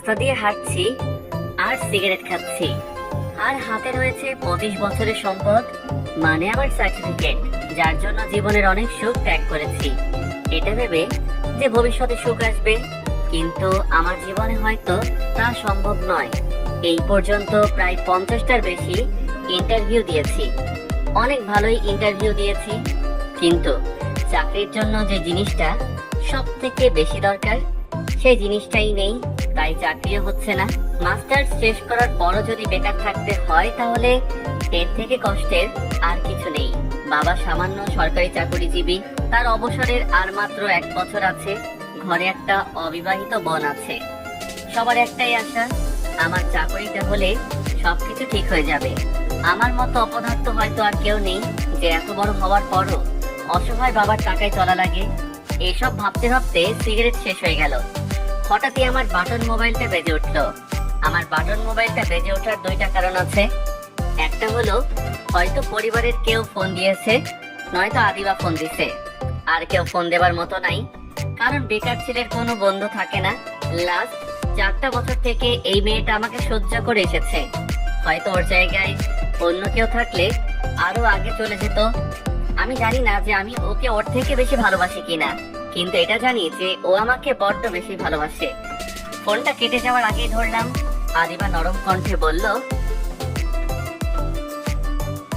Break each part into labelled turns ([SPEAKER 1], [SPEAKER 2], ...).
[SPEAKER 1] রাস্তা দিয়ে হাঁটছি আর সিগারেট খাচ্ছি, আর হাতে রয়েছে 25 বছরের সম্পদ, মানে আমার সার্টিফিকেট, যার জন্য জীবনের অনেক সুখ ত্যাগ করেছি। এটা ভেবে যে ভবিষ্যতে সুখ আসবে, কিন্তু আমার জীবনে হয়তো তা সম্ভব নয়। এই পর্যন্ত প্রায় 50টার বেশি ইন্টারভিউ দিয়েছি, অনেক ভালোই ইন্টারভিউ দিয়েছি, কিন্তু চাকরির জন্য যে জিনিসটা সব থেকে বেশি দরকার সেই জিনিসটাই নেই, তাই চাকরিও হচ্ছে না। মাস্টার্স শেষ করার পরও যদি বেকার থাকতে হয় তাহলে এর থেকে কষ্টের আর কিছু নেই। বাবা সামান্য সরকারি চাকরিজীবী, তার অবসরের আর মাত্র 1 বছর আছে। ঘরে একটা অবিবাহিত বোন আছে। সবার একটাই আশা, আমার চাকরিটা হলে সবকিছু ঠিক হয়ে যাবে। আমার মতো অপদার্থ হয়তো আর কেউ নেই যে এত বড় হওয়ার পরও অসহায় বাবার টাকায় চলা লাগে। এইসব ভাবতে ভাবতে সিগারেট শেষ হয়ে গেল। হঠাৎই আমার বাটন মোবাইলটা বেজে উঠলো। আমার বাটন মোবাইলটা বেজে ওঠার 2টা কারণ আছে। একটা হলো হয়তো পরিবারের কেউ ফোন দিয়েছে, নয়তো আদিবা ফোন দিছে। আর কেউ ফোন দেবার মতো নাই, কারণ বেকার ছেলের কোনো বন্ধু থাকে না। লাস্ট 4টা বছর থেকে এই মেয়েটা আমাকে সহ্য করে এসেছে। হয়তো ওর জায়গায় অন্য কেউ থাকলে আরো আগে চলে যেত। আমি জানি না যে আমি ওকে ওর থেকে বেশি ভালোবাসি কিনা, কিন্তু এটা জানি যে ও আমাকে বড্ড বেশি ভালোবাসে। ফোনটা কেটে যাওয়ার আগেই ধরলাম। আদিবা নরম কণ্ঠে বলল,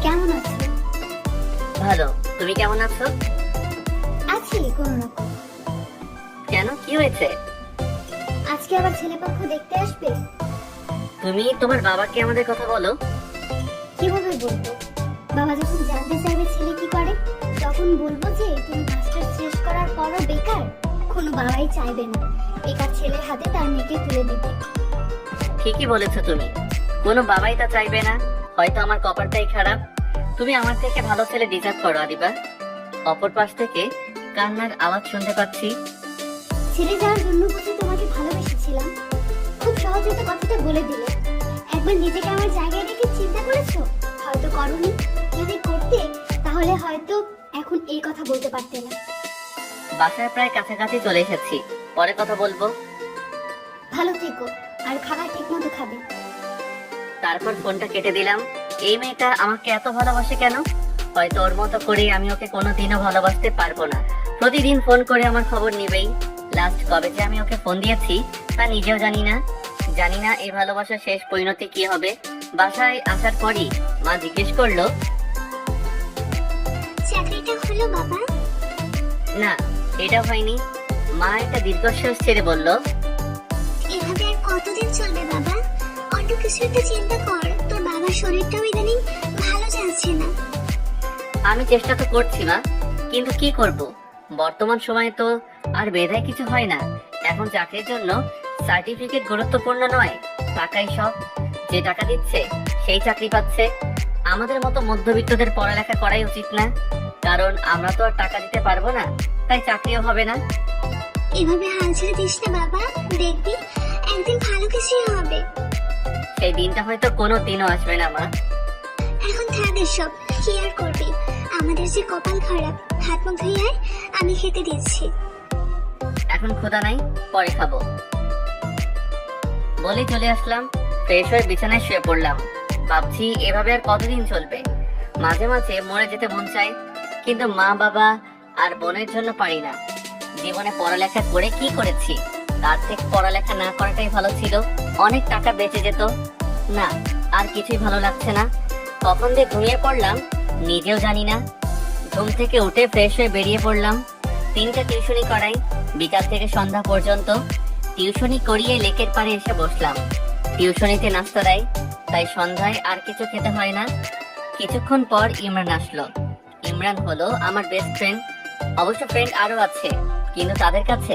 [SPEAKER 2] কেমন আছো?
[SPEAKER 1] ভালো, তুমি কেমন আছো?
[SPEAKER 2] আছি কোন রকম।
[SPEAKER 1] কেন, কি হয়েছে?
[SPEAKER 2] আজকে আবার ছেলেপক্ষ দেখতে আসবে?
[SPEAKER 1] তুমি তোমার বাবাকে আমাদের কথা বলো।
[SPEAKER 2] কিভাবে বলবো? বাবা যখন জানতে চাইবে ছেলে কি করে, তখন বলবো যে তুমি মাস্টার্স শেষ করার পরও বেকার। কোনো বাবাই চাইবে না বেকার ছেলের হাতে তার মেয়েকে তুলে দিতে।
[SPEAKER 1] ঠিকই বলেছো তুমি, কোনো বাবাই তা চাইবে না। হয়তো আমার কপালটাই খারাপ। তুমি আমার থেকে ভালো ছেলে ডিজার্ভ করো আদিবা। অপর পাশ থেকে কান্নার আওয়াজ শুনতে পাচ্ছি।
[SPEAKER 2] ছেড়ে যাওয়ার জন্য বুঝি তোমাকে ভালোবেসেছিলাম। খুব সহজে তো কথাটা বলে দিলে। একবার নিজেকে আমার জায়গায় রেখে চিন্তা করেছো? হয়তো করোনি। যদি করতে তাহলে হয়তো এখন এই কথা বলতে পারতে না।
[SPEAKER 1] বাসায় প্রায় কাছাকাছি চলে এসেছি, পরে কথা বলবো।
[SPEAKER 2] ভালো থেকো, আর খাবার ঠিক মতো খাবে।
[SPEAKER 1] তারপর ফোনটা কেটে দিলাম। এই মেয়েটা আমাকে এত ভালোবাসে কেন? হয়তো ওর মতো করে আমি ওকে কোনোদিনও ভালোবাসতে পারবো না। প্রতিদিন ফোন করে আমার খবর নিবেই। লাস্ট কবে যে আমি ওকে ফোন দিয়েছি তা নিজেও জানি না। জানি না এই ভালোবাসার শেষ পরিণতি কি হবে। বাসায় আসার পরই মা জিজ্ঞেস করলো,
[SPEAKER 2] চাকরিটা হলো বাবা?
[SPEAKER 1] না, এটা হয়নি। মা একটা দীর্ঘশ্বাস ছেড়ে বলল,
[SPEAKER 2] এভাবে আর কতদিন চলবে বাবা? অন্য কিছু একটা চিন্তা কর। তোর বাবার শরীরটাও ইদানিং ভালো যাচ্ছে না।
[SPEAKER 1] আমি চেষ্টা তো করছি মা, কিন্তু কি করব? বর্তমান সময়ে তো আর বেধায় কিছু হয় না। এখন চাকরির জন্য সার্টিফিকেট গুরুত্বপূর্ণ নয়, টাকাই সব। যে টাকা দিচ্ছে সেই চাকরি পাচ্ছে। আমাদের মতো মধ্যবিত্তদের পড়ালেখা করাই উচিত না, কারণ আমরা তো আর টাকা দিতে পারবো না, তাই চাকরিও হবে না।
[SPEAKER 2] এভাবে হাল ছেড়ে দিস না বাবা, দেখবি একদিন ভালো কিছুই হবে।
[SPEAKER 1] সেই দিনটা হয়তো কোনো দিনও আসবে না মা।
[SPEAKER 2] এখন থাক এসব, কি আর করবি? আমাদের যে কপাল খারাপ। হাত মুখ ধুয়ে আয়, আমি খেতে দিচ্ছি।
[SPEAKER 1] এখন ক্ষুধা নাই, পরে খাবো বলে চলে আসলাম। ফ্রেশ হয়ে বিছানায় শুয়ে পড়লাম। ভাবছি এভাবে আর কতদিন চলবে। মাঝে মাঝে মরে যেতে মন চায়, কিন্তু মা বাবা আর বোনের জন্য পারি না। জীবনে পড়ালেখা করে কি করেছি? তার থেকে পড়ালেখা না করাটাই ভালো ছিল, অনেক টাকা বেঁচে যেত। না, আর কিছুই ভালো লাগছে না। কখন দিয়ে ঘুমিয়ে পড়লাম নিজেও জানি না। ঘুম থেকে উঠে ফ্রেশ হয়ে বেরিয়ে পড়লাম। 3টা টিউশনি করাই, বিকাল থেকে সন্ধ্যা পর্যন্ত। টিউশনি করিয়ে লেকের পাড়ে এসে বসলাম। টিউশনিতে নাস্তা দেয়, তাই সন্ধ্যায় আর কিছু খেতে হয় না। কিছুক্ষণ পর ইমরান আসলো। ইমরান হলো আমার বেস্ট ফ্রেন্ড। অবশ্য ফ্রেন্ড আরো আছে, কিন্তু তাদের কাছে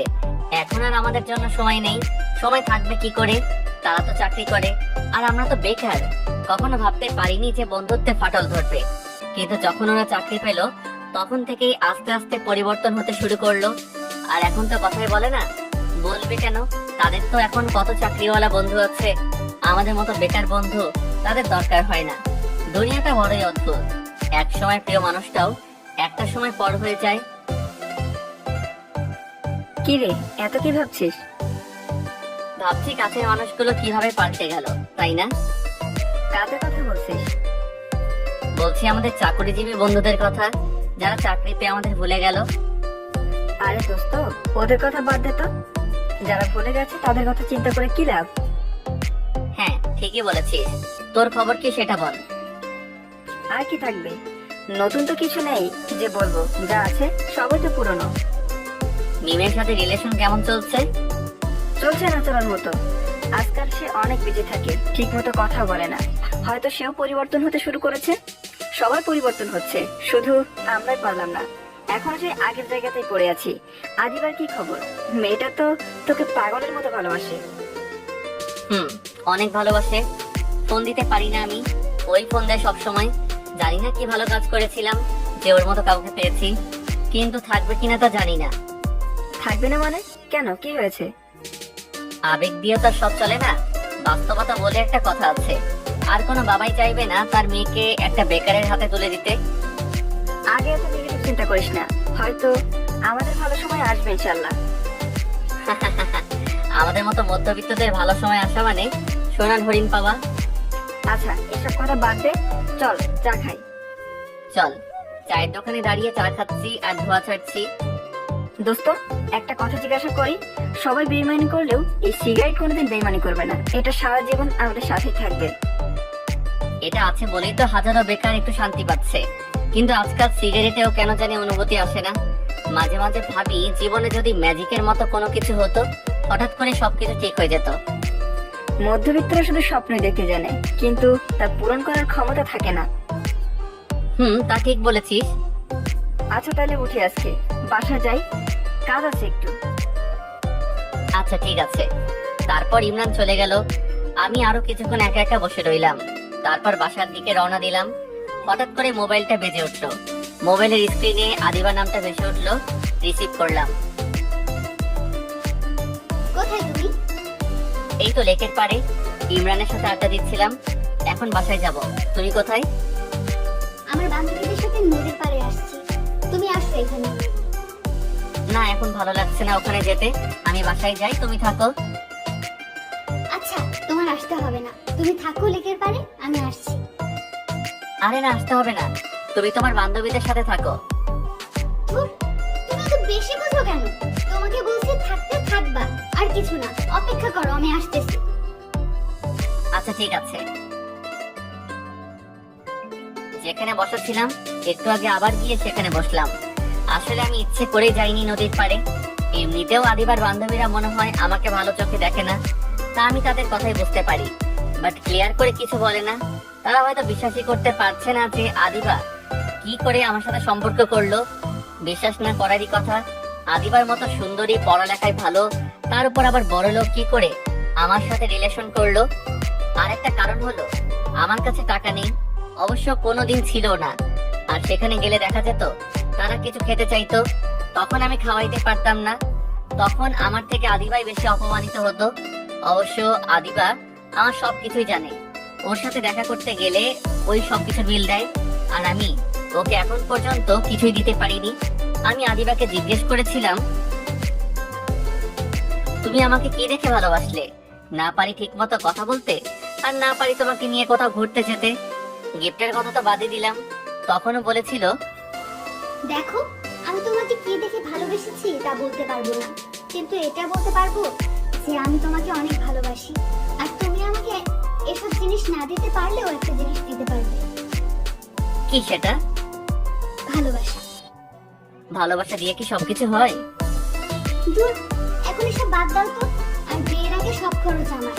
[SPEAKER 1] এখন আর আমাদের জন্য সময় নেই। সময় থাকবে কি করে? তারা তো চাকরি করে, আর আমরা তো বেকার। কখনো ভাবতে পারিনি যে বন্ধুত্বে ফাটল ধরবে, কিন্তু যখন ওরা চাকরি পেল তখন থেকেই আস্তে আস্তে পরিবর্তন হতে শুরু করলো। আর এখন তো কথাই বলে না। বলবে কেন? তাদের তো এখন কত চাকরিওয়ালা বন্ধু আছে। আমাদের মতো বেকার বন্ধু তাদের দরকার হয় না। দুনিয়াটা বড়ই অদ্ভুত। এক সময় প্রিয় মানুষটাও একটা সময় পর হয়ে যায়।
[SPEAKER 3] কি রে, এত কি ভাবছিস?
[SPEAKER 1] ভাবছি কাছের মানুষগুলো কিভাবে পাল্টে গেল, তাই না?
[SPEAKER 3] কাদের কথা বলছিস?
[SPEAKER 1] বলছি আমাদের চাকরিজীবী বন্ধুদের কথা, যারা চাকরি পেয়ে আমাদের ভুলে গেল।
[SPEAKER 3] আরে দোস্ত, ওদের কথা বাদ দে তো। যারা ভুলে গেছে তাদের কথা চিন্তা করে কি লাভ?
[SPEAKER 1] হ্যাঁ, ঠিকই বলেছিস। তোর খবর কি সেটা বল।
[SPEAKER 3] আর কি থাকবে, নতুন তো কিছু নেই যে বলবো, যা আছে সবই তো পুরনো।
[SPEAKER 1] মিমের সাথে রিলেশন কেমন চলছে?
[SPEAKER 3] চলছে না চলার মতো। আজকাল সে অনেক বিজি থাকে, ঠিক মতো কথা বলে না। হয়তো সেও পরিবর্তন হতে শুরু করেছে। সবাই পরিবর্তন হচ্ছে, শুধু আমরাই পারলাম না। এখন সে আগের জায়গাতেই পড়ে আছি। আদিবার কি খবর? মেয়েটা তো তোকে পাগলের মতো ভালোবাসে।
[SPEAKER 1] অনেক ভালোবাসে। ফোন দিতে পারি না আমি, ওই ফোন দেয় সবসময়। জানি না কি ভালো কাজ করেছিলাম যে ওর মতো কাউকে পেয়েছি, কিন্তু থাকবে কিনা তা জানি না।
[SPEAKER 3] থাকবে না মানে? কেন, কি হয়েছে?
[SPEAKER 1] আবেগ দিয়ে তো আর সব চলে না। বাস্তবতা বলে একটা কথা আছে। আর কোনো বাবাই চাইবে না তার মেয়েকে একটা বেকারের হাতে তুলে দিতে।
[SPEAKER 3] আগে এত নেগেটিভ চিন্তা করিস না, হয়তো আমাদের ভালো সময় আসবে ইনশাল্লাহ।
[SPEAKER 1] আমাদের মতো মধ্যবিত্তদের ভালো সময় আসা মানে সোনার হরিণ পাওয়া।
[SPEAKER 3] আচ্ছা, এসব কথা বাদ দে, চল চা খাই।
[SPEAKER 1] চল, চায়ের দোকানে দাঁড়িয়ে চা খাচ্ছি আর ধোয়া ছাড়ছি।
[SPEAKER 3] দোস্ত, একটা কথা জিজ্ঞাসা করি। সবাই বেইমানি করলেও এই সিগারেট কোনোদিন বেইমানি করবে না। এটা সারা জীবন আমাদের সাথেই থাকবে।
[SPEAKER 1] এটা আছে বলেই তো হাজারো বেকার একটু শান্তি পাচ্ছে। কিন্তু আজকাল সিগারেটেও কেন জানি অনুভূতি আসে না। মাঝে মাঝে ভাবি, জীবনে যদি ম্যাজিকের মতো কোনো কিছু হতো, হঠাৎ করে সবকিছু ঠিক হয়ে যেত।
[SPEAKER 3] মধ্যবিত্তরা শুধু স্বপ্নই দেখতে জানে, কিন্তু তা পূরণ করার ক্ষমতা থাকে না।
[SPEAKER 1] তা ঠিক বলেছিস।
[SPEAKER 3] আচ্ছা তাহলে উঠি, আজকে বাসা যাই, কাজ আছে একটু।
[SPEAKER 1] আচ্ছা ঠিক আছে। তারপর ইমরান চলে গেল। আমি আরো কিছুক্ষণ একা একা বসে রইলাম। তারপর বাসার দিকে রওনা দিলাম। হঠাৎ করে মোবাইলটা বেজে উঠলো। মোবাইলের স্ক্রিনে আদিবা নামটা ভেসে উঠলো। রিসিভ করলাম।
[SPEAKER 2] কোথায় তুমি?
[SPEAKER 1] এই তো লেকের পাড়ে, ইমরানের সাথে আড্ডা দিচ্ছিলাম। এখন বাসায় যাব। তুমি কোথায়?
[SPEAKER 2] আমার বান্ধবীদের সাথে নদীর পাড়ে আসছি। তুমি আসছো এখানে?
[SPEAKER 1] না, এখন ভালো লাগছে না ওখানে যেতে। আমি বাসায় যাই, তুমি থাকো।
[SPEAKER 2] আচ্ছা, তোমার আসতে হবে না, তুমি থাকো লেকের পাড়ে, আমি আসছি।
[SPEAKER 1] আরে না, আসতে হবে না। তুমি তোমার বান্ধবীদের সাথে থাকো।
[SPEAKER 2] ধুর, তুমি এত বেশি বুঝো কেন? তোমাকে বলছি থাকতে থাকবা, আর কিছু না। অপেক্ষা করো, আমি আসতেছি।
[SPEAKER 1] আচ্ছা ঠিক আছে। যেখানে বসেছিলাম একটু আগে আবার গিয়ে সেখানে বসলাম। আসলে আমি ইচ্ছে করে যাইনি নদীর পাড়ে। এমনিতেও আদিবার বান্ধবীরা মনে হয় আমাকে ভালো চোখে দেখে না, তা আমি তাদের কথাই বুঝতে পারি। বাট ক্লিয়ার করে কিছু বলে না। তারা হয়তো বিশ্বাসই করতে পারছে না যে আদিবা কি করে আমার সাথে সম্পর্ক করলো। বিশ্বাস না করারই কথা। আদিবার মতো সুন্দরী, পড়ালেখায় ভালো, তার উপর আবার বড় লোক কি করে আমার সাথে রিলেশন করলো। আর একটা কারণ হলো, আমার কাছে টাকা নেই, অবশ্য কোনোদিন ছিল না। আর সেখানে গেলে দেখা যেত তারা কিছু খেতে চাইতো, তখন আমি খাওয়াইতে পারতাম না। তখন আমার থেকে আদিবাই বেশি অপমানিত হতো। অবশ্য আদিবা আমার সবকিছুই জানে। ওর সাথে দেখা করতে গেলে ওই সবকিছু বিল দেয়, আর আমি ওকে এখন পর্যন্ত কিছুই দিতে পারিনি। আমি আদিবাকে জিজ্ঞেস করেছিলাম, তুমি আমাকে কি দেখে ভালোবাসলে? না পারি ঠিক মতো কথা বলতে, আর না পারি তোমাকে নিয়ে কোথাও ঘুরতে যেতে। গিফটের কথা তো বাদই দিলাম। তখনও বলেছিল,
[SPEAKER 2] দেখো, আমি তোমাকে কি দেখে ভালোবেসেছি তা বলতে পারবো না, কিন্তু এটা বলতে পারবো যে আমি তোমাকে অনেক ভালোবাসি। আর তুমি আমাকে এসব জিনিস না দিতে পারলেও একটা জিনিস দিতে পারবে।
[SPEAKER 1] কি সেটা?
[SPEAKER 2] ভালোবাসা।
[SPEAKER 1] ভালোবাসা দিয়ে কি সবকিছু হয়?
[SPEAKER 2] দূর, এখন এসব বাদ দাও তো। আর বিয়ের আগে সব খরচ আমার,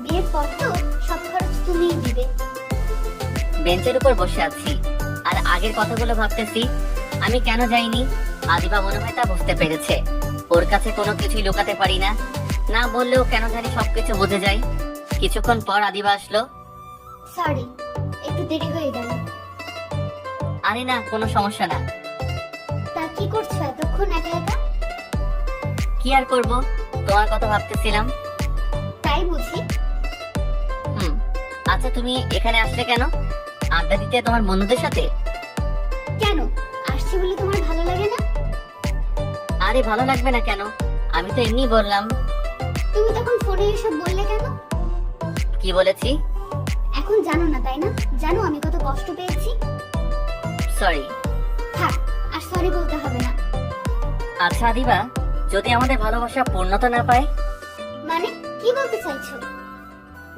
[SPEAKER 2] বিয়ের পর তো সব খরচ তুমিই দিবে।
[SPEAKER 1] বেঞ্চের উপর বসে আছি আর আগের কথাগুলো ভাবতেছি। আমি কেন যাইনি? আদিবা মনে হয় তা বুঝতে পেরেছে। ওর কাছে কোনো কিছুই লুকাতে পারি না, না বললেও কেন জানি সবকিছু বুঝে যায়। কিছুক্ষণ পর আদিবা আসলো।
[SPEAKER 2] সরি, একটু দেরি হয়ে গেল।
[SPEAKER 1] আরে না, কোনো সমস্যা না।
[SPEAKER 2] তা কি করছো এতক্ষণ একা একা?
[SPEAKER 1] কি আর করব, তোমার কথা ভাবতেছিলাম।
[SPEAKER 2] তাই বুঝি?
[SPEAKER 1] আচ্ছা, তুমি এখানে আসলে কেন? আড্ডা দিতে তোমার বন্ধুদের সাথে?
[SPEAKER 2] কেন আসছি বলে তোমার ভালো লাগে না?
[SPEAKER 1] আরে ভালো লাগবে না কেন? আমি তো এমনি বললাম।
[SPEAKER 2] তুমি তখন ফোনে এসব বললে কেন?
[SPEAKER 1] কি বলেছি?
[SPEAKER 2] এখন জানো না তাই না? জানো আমি কত কষ্ট পেয়েছি।
[SPEAKER 1] সরি।
[SPEAKER 2] থাক, আর সরি বলতে হবে না।
[SPEAKER 1] আচ্ছা আদিবা, যদি আমাদের ভালোবাসা পূর্ণতা না পায়?
[SPEAKER 2] মানে কি বলতে চাইছো?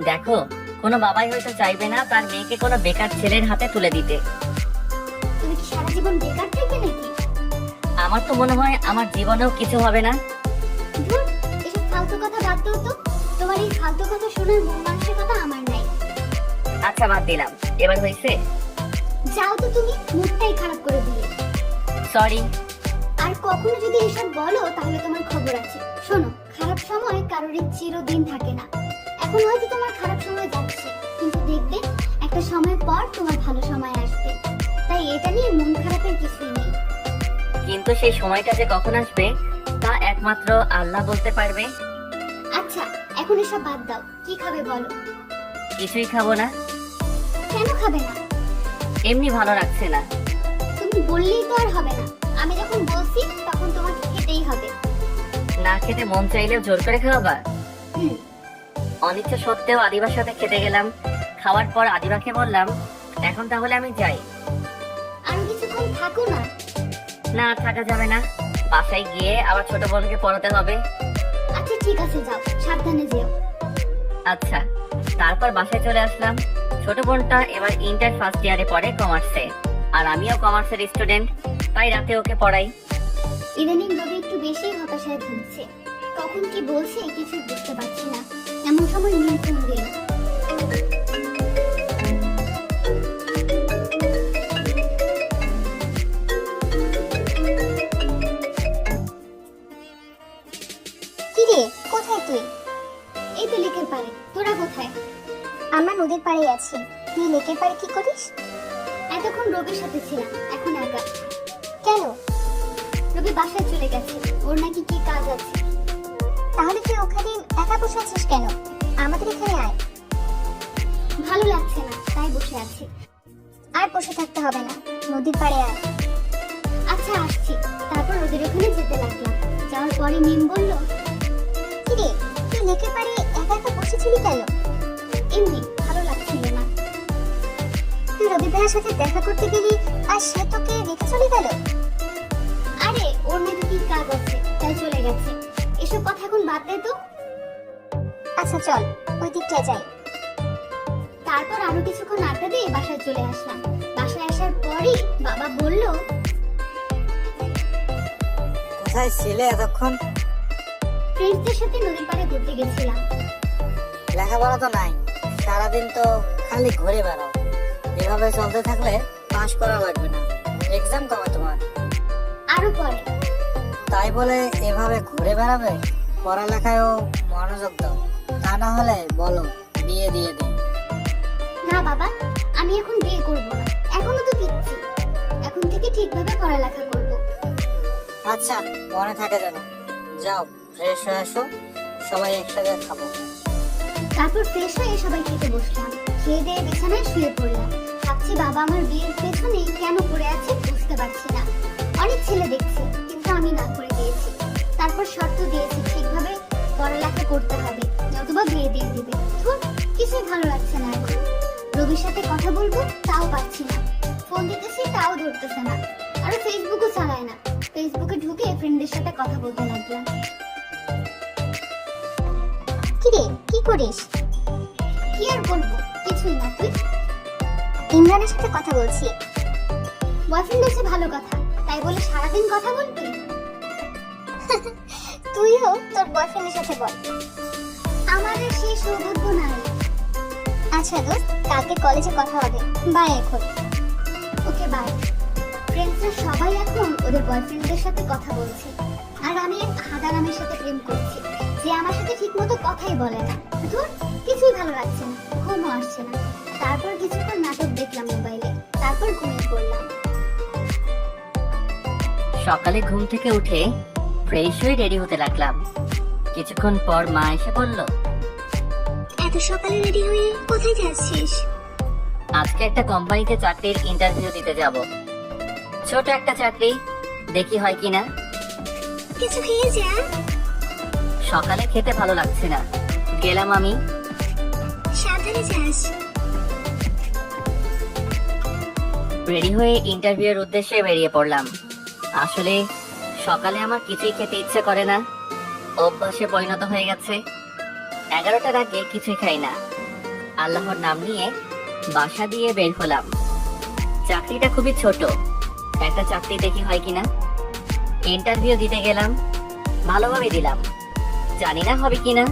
[SPEAKER 1] দেখো, কোনো বাবাই হয়তো চাইবে না তার মেয়েকে কোনো বেকার ছেলের হাতে তুলে দিতে।
[SPEAKER 2] তুমি কি সারা জীবন বেকার থেকে নাকি?
[SPEAKER 1] আমার তো মনে হয় আমার জীবনেও কিছু হবে না।
[SPEAKER 2] ধুর, এসব ফালতু কথা বাদ দাও তো। তোমার এই ফালতু কথা শোনার মন মানসিকতা আমার নাই।
[SPEAKER 1] আচ্ছা বাদ দিলাম, এবার হয়েছে?
[SPEAKER 2] যাও তো, তুমি মুডটাই খারাপ করে দিলে।
[SPEAKER 1] সরি।
[SPEAKER 2] আর কখনো যদি এসব বলো তাহলে তোমার খবর আছে। শোনো, খারাপ সময় কারোরই চিরদিন থাকে না। এখন হয়তো তোমার খারাপ সময় যাচ্ছে, কিন্তু দেখবে একটা সময় পর তোমার ভালো সময় আসবে। তাই এটা নিয়ে মন খারাপের কিছুই নেই।
[SPEAKER 1] কিন্তু সেই সময়টা যে কখন আসবে তা একমাত্র আল্লাহ বলতে পারবে।
[SPEAKER 2] আচ্ছা, এখন এসব বাদ দাও। কি খাবে বলো?
[SPEAKER 1] কিছুই খাবো না।
[SPEAKER 2] কেন খাবে না?
[SPEAKER 1] এমনি ভালো লাগছে না।
[SPEAKER 2] তুমি বললেই তো আর হবে না। আমি যখন বলছি তখন তোমাকে খেতেই হবে।
[SPEAKER 1] না খেতে মন চাইলেও জোর করে খাওয়াবা?
[SPEAKER 2] হুম।
[SPEAKER 1] অনিচ্ছা সত্ত্বেও আদিবার সাথে খেতে গেলাম। খাওয়ার পর আদিবাকে বললাম, এখন তাহলে আমি যাই।
[SPEAKER 2] আরো কিছুক্ষণ থাকো না।
[SPEAKER 1] না, থাকা যাবে না। বাসায় গিয়ে আবার ছোট বোনকে পড়াতে হবে।
[SPEAKER 2] আচ্ছা ঠিক আছে, যাও, সাবধানে যেও।
[SPEAKER 1] আচ্ছা। তারপর বাসায় চলে আসলাম। ছোট বোনটা এবার ইন্টার ফার্স্ট ইয়ারে পড়ে কমার্সে, আর আমিও কমার্সের স্টুডেন্ট, তাই রাতে ওকে পড়াই।
[SPEAKER 2] ইদানিং রবি একটু বেশি হতাশায় ভুগছে। কখন কি বলছে কিছু বুঝতে পারছি না। এমন সময় মিম ফোন দিল।
[SPEAKER 4] কি রে, কোথায় তুই?
[SPEAKER 2] এই তো লেকের পাড়ে। তোরা কোথায়?
[SPEAKER 4] আমরা নদীর পাড়ে আছি। তুই লেকের পাড়ে কি করিস?
[SPEAKER 2] এতক্ষণ রবির সাথে ছিলাম, এখন একা।
[SPEAKER 4] কেন?
[SPEAKER 2] রবি বাসায় চলে গেছে, ওর নাকি কি কাজ আছে।
[SPEAKER 4] তাহলে তুই ওখানে একা বসে আছিস কেন? আমাদের এখানে আয়।
[SPEAKER 2] ভালো লাগছে না, তাই বসে আছি।
[SPEAKER 4] আর বসে থাকতে হবে না, নদীর পাড়ে আয়।
[SPEAKER 2] আচ্ছা আসছি। তারপর ওদের ওখানে যেতে লাগলাম। যাওয়ার পরে মিম বলল,
[SPEAKER 4] কি রে, তুই লেকের পাড়ে একা একা বসেছিলি কেন?
[SPEAKER 2] এমনি ভালো লাগছিল না।
[SPEAKER 4] তুই রবি ভাইয়ের সাথে দেখা করতে গেলি আর সে তোকে রেখে চলে গেল?
[SPEAKER 2] আরে ওর নাকি কি কাজ আছে, তাই চলে গেছে। এসব কথা এখন বাদ দে তো।
[SPEAKER 4] আচ্ছা চল, ওই দিকটায় যাই।
[SPEAKER 2] তারপর আরো কিছুক্ষণ আড্ডা দিয়ে বাসায় চলে আসলাম। বাসায় আসার পরই বাবা বলল,
[SPEAKER 5] কোথায় ছিলে এতক্ষণ?
[SPEAKER 2] ফ্রেন্ডসদের সাথে নদীর পাড়ে ঘুরতে গেছিলাম।
[SPEAKER 5] লেখাপড়া তো নাই, সারাদিন তো খালি ঘুরে বেড়াও। এভাবে চলতে থাকলে পাশ করা লাগবে না। এক্সাম কবে তোমার?
[SPEAKER 2] আরো পরে।
[SPEAKER 5] তাই বলে এভাবে ঘুরে বেড়াবে? পড়ালেখায়ও মনোযোগ দাও, তা না হলে বলো বিয়ে দিয়ে দিই।
[SPEAKER 2] না বাবা, আমি এখন বিয়ে করব না। এখনো তো পিচ্ছি। এখন থেকে ঠিকভাবে পড়ালেখা করব।
[SPEAKER 5] আচ্ছা, মনে থাকে যেন। যাও, ফ্রেশ হয়ে আসো, সবাই একসাথে খাবো।
[SPEAKER 2] তারপর ফ্রেশ হয়ে সবাই খেতে বসলাম। খেয়ে দিয়ে বিছানায় শুয়ে পড়লাম। ভাবছি বাবা আমার বিয়ের পেছনে কেন পড়ে আছে বুঝতে পারছি না। অনেক ছেলে দেখছি, কিন্তু আমি না করে দিয়েছি। তারপর শর্ত দিয়েছি ঠিকভাবে পড়ালেখা করতে হবে, নতুবা বিয়ে দিয়ে দিবে। ধুর, কিছুই ভালো লাগছে না এখন। রবির সাথে কথা বলবো তাও পাচ্ছি না। ফোন দিতেছি তাও ধরতেছে না। আর ফেসবুকও চালায় না। ফেসবুকে ঢুকে ফ্রেন্ডদের সাথে কথা বলতে লাগলাম।
[SPEAKER 4] কি রে, কি করিস?
[SPEAKER 2] কি আর বলবো, কিছুই না। তুই?
[SPEAKER 4] ইমরানের সাথে কথা বলছি।
[SPEAKER 2] বয়ফ্রেন্ড আছে ভালো কথা, তাই বলে সারাদিন কথা বলবি?
[SPEAKER 4] তুইও তোর বয়ফ্রেন্ডের সাথে বল।
[SPEAKER 2] আমাদের সেই সৌভাগ্য নাই।
[SPEAKER 4] আচ্ছা দোস্ত, কালকে কলেজে কথা হবে। বাই এখন।
[SPEAKER 2] Okay bye. ফ্রেন্ডসরা সবাই এখন ওদের বয়ফ্রেন্ডদের সাথে কথা বলছে, আর আমি এক হাদারামের সাথে প্রেম করছি, যে আমার সাথে ঠিকমতো কথাই বলে না। ধুর, কিছুই ভালো লাগছে না, ঘুমও আসছে না। তারপর কিছুক্ষণ নাটক দেখলাম মোবাইলে, তারপর ঘুমিয়ে পড়লাম।
[SPEAKER 1] সকালে ঘুম থেকে উঠে ফ্রেশ হয়ে রেডি হতে লাগলাম। কিছুক্ষণ পর মা এসে বলল,
[SPEAKER 4] এত সকালে রেডি হয়ে কোথায় যাচ্ছিস?
[SPEAKER 1] আজকে একটা কোম্পানিতে চাকরির ইন্টারভিউ দিতে যাব। ছোট একটা চাকরি, দেখি হয় কিনা।
[SPEAKER 4] কিছু খেয়ে যা।
[SPEAKER 1] সকালে খেতে ভালো লাগছে না, গেলাম আমি।
[SPEAKER 4] সাবধানে যাস।
[SPEAKER 1] রেডি হয়ে ইন্টারভিউয়ের উদ্দেশ্যে বেরিয়ে পড়লাম। আসলে সকালে আমার কিছুই খেতে ইচ্ছে করে না, অভ্যাসে পরিণত হয়ে গেছে। 11টার আগে কিছুই খাই না। আল্লাহর নাম নিয়ে বাসা দিয়ে বের হলাম। চাকরিটা খুবই ছোট, একটা চাকরি দেখি হয় কিনা। ইন্টারভিউ দিতে গেলাম, ভালোভাবে দিলাম, জানি না হবে কিনা।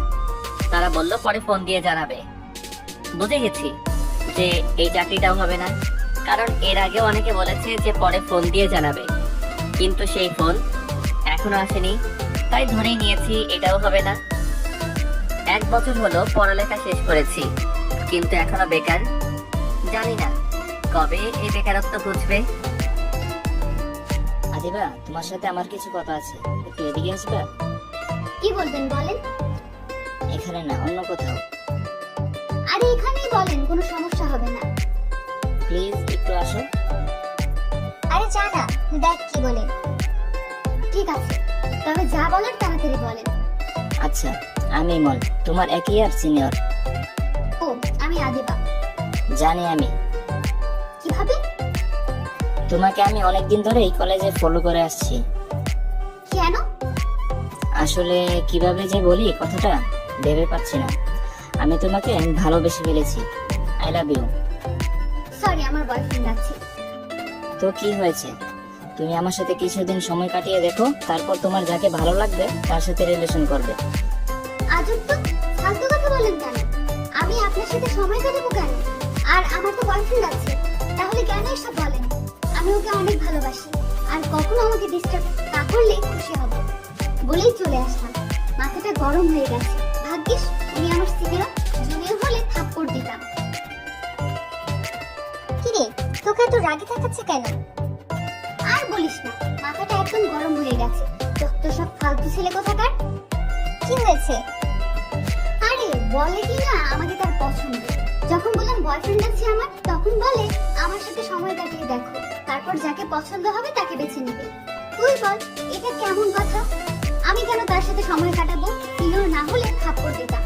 [SPEAKER 1] তারা বলল পরে ফোন দিয়ে জানাবে। বুঝে গেছি যে এই চাকরিটাও হবে না, কারণ এর আগেও অনেকে বলেছে যে পরে ফোন দিয়ে জানাবে, কিন্তু সেই ফোন এখনো আসেনি। তাই ধরেই নিয়েছি এটাও হবে না। 1 বছর হলো পড়ালেখা শেষ করেছি, কিন্তু এখনো বেকার। জানি না কবে এই বেকারত্ব বুঝবে।
[SPEAKER 5] আদিবা, তোমার সাথে আমার কিছু কথা আছে, একটু এদিকে আসবা?
[SPEAKER 2] কি বলবেন বলেন?
[SPEAKER 5] এখানে না, অন্য কোথাও।
[SPEAKER 2] আরে এখানেই বলেন, কোনো সমস্যা হবে না।
[SPEAKER 5] প্লিজ একটু আসো।
[SPEAKER 4] আরে যা না, দেখ কি বলে।
[SPEAKER 2] ঠিক আছে, তবে যা বলার তাড়াতাড়ি বলেন।
[SPEAKER 5] আচ্ছা, আমি ইমন, তোমার 1 ইয়ার সিনিয়র।
[SPEAKER 2] ও, আমি আদিবা।
[SPEAKER 5] জানি আমি।
[SPEAKER 2] কিভাবে?
[SPEAKER 5] তোমাকে আমি অনেকদিন ধরে এই কলেজে ফলো করে আসছি।
[SPEAKER 2] কেন?
[SPEAKER 5] আসলে কিভাবে যে বলি কথাটা ভেবে পাচ্ছি না। আমি তোমাকে ভালোবেসে ফেলেছি। I love you.
[SPEAKER 2] সরি, আমার বয়ফ্রেন্ড আছে।
[SPEAKER 5] তো কি হয়েছে? তুমি আমার সাথে কিছুদিন সময় কাটিয়ে দেখো, তারপর তোমার যাকে ভালো লাগবে তার সাথে রিলেশন করবে।
[SPEAKER 2] আজব তো, ফালতু কথা বলেন কেন? আমি আপনার সাথে সময় কাটাবো কেন? আর আমার তো বয়ফ্রেন্ড আছে, তাহলে কেন এসব বলেন? আমি ওকে অনেক ভালোবাসি, আর কখনো আমাকে ডিস্টার্ব না করলে খুশি হব বলেই চলে আসলাম। মাথাটা গরম হয়ে গেছে। ভাগ্যিস উনি আমার সিনিয়র, জুনিয়র হলে থাপ্পড় দিতাম।
[SPEAKER 4] কিরে, তোকে এত রাগে দেখাচ্ছে কেন?
[SPEAKER 2] আর বলিস না, মাথাটা একদম গরম হয়ে গেছে। যত সব ফালতু ছেলে কোথাকার।
[SPEAKER 4] কি হয়েছে?
[SPEAKER 2] আরে বলে কি না আমাকে তার পছন্দ। যখন বললাম বয়ফ্রেন্ড আছে আমার, তখন বলে আমার সাথে সময় কাটিয়ে দেখো, তারপর যাকে পছন্দ হবে তাকে বেছে নেবে। তুই বল, এটা কেমন কথা? আমি কেন তার সাথে সময় কাটাবো? সিনিয়র না হলে থাপ্পড় দিতাম।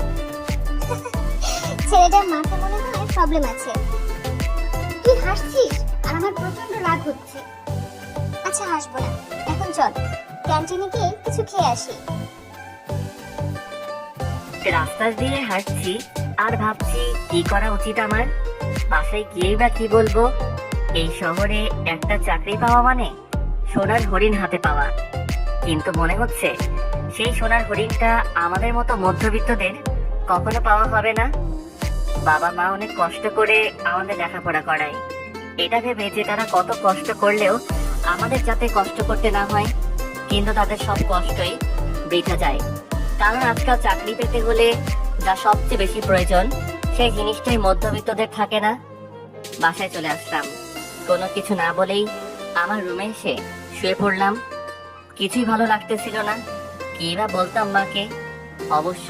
[SPEAKER 4] ছেলেটার মাথায় মনে হয় প্রবলেম আছে।
[SPEAKER 2] তুই হাসছিস আর আমার প্রচন্ড রাগ হচ্ছে।
[SPEAKER 4] আচ্ছা, হাসবো না, এখন চল ক্যান্টিনে গিয়ে কিছু খেয়ে আসি।
[SPEAKER 1] রাস্তা দিয়ে হাঁটছি আর ভাবছি কি করা উচিত আমার। বাসায় গিয়েই বা কি বলবো? এই শহরে একটা চাকরি পাওয়া মানে সোনার হরিণ হাতে পাওয়া, কিন্তু মনে হচ্ছে সেই সোনার হরিণটা আমাদের মতো মধ্যবিত্তদের কখনো পাওয়া হবে না। বাবা মা অনেক কষ্ট করে আমাদের লেখাপড়া করায়, এটা ভেবে যে তারা কত কষ্ট করলেও আমাদের যাতে কষ্ট করতে না হয়, কিন্তু তাদের সব কষ্টই বৃথা যায়। কারণ আজকাল চাকরি পেতে হলে যা সবচেয়ে বেশি প্রয়োজন সেই জিনিসটাই মধ্যবিত্তদের থাকে না। বাসায় চলে আসলাম, কোনো কিছু না বলেই আমার রুমে এসে শুয়ে পড়লাম। কিছুই ভালো লাগতেছিল না, কি বা বলতাম মাকে। অবশ্য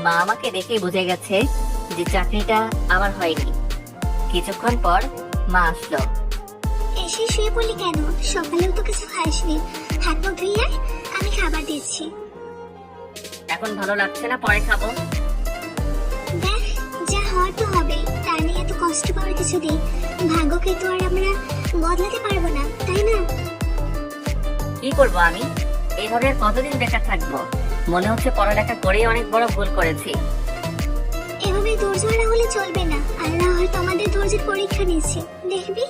[SPEAKER 1] মা আমাকে দেখেই বুঝে গেছে যে চাকরিটা আমার হয়নি। কিছুক্ষণ পর মা আসলো।
[SPEAKER 4] এসে শুয়ে পড়লি কেন? সকালেও তো কিছু খাসনি। হাত মুখ ধুয়ে আয়, আমি খাবার দিচ্ছি।
[SPEAKER 1] এখন ভালো লাগছে না, পরে খাবো।
[SPEAKER 4] দেখ, যা হওয়ার তো হবেই, তার নিয়ে এত কষ্ট পাওয়ার কিছু নেই। ভাগ্যকে তো আর আমরা বদলাতে পারবো না, তাই না?
[SPEAKER 1] কি করবো আমি? এইভাবে আর কতদিন বেকার থাকবো? মনে হচ্ছে পড়ালেখা করেই অনেক বড় ভুল করেছি।
[SPEAKER 4] এভাবে ধৈর্য হারা হলে চলবে না। আল্লাহ হয়তো আমাদের ধৈর্যের পরীক্ষা নিচ্ছে, দেখবি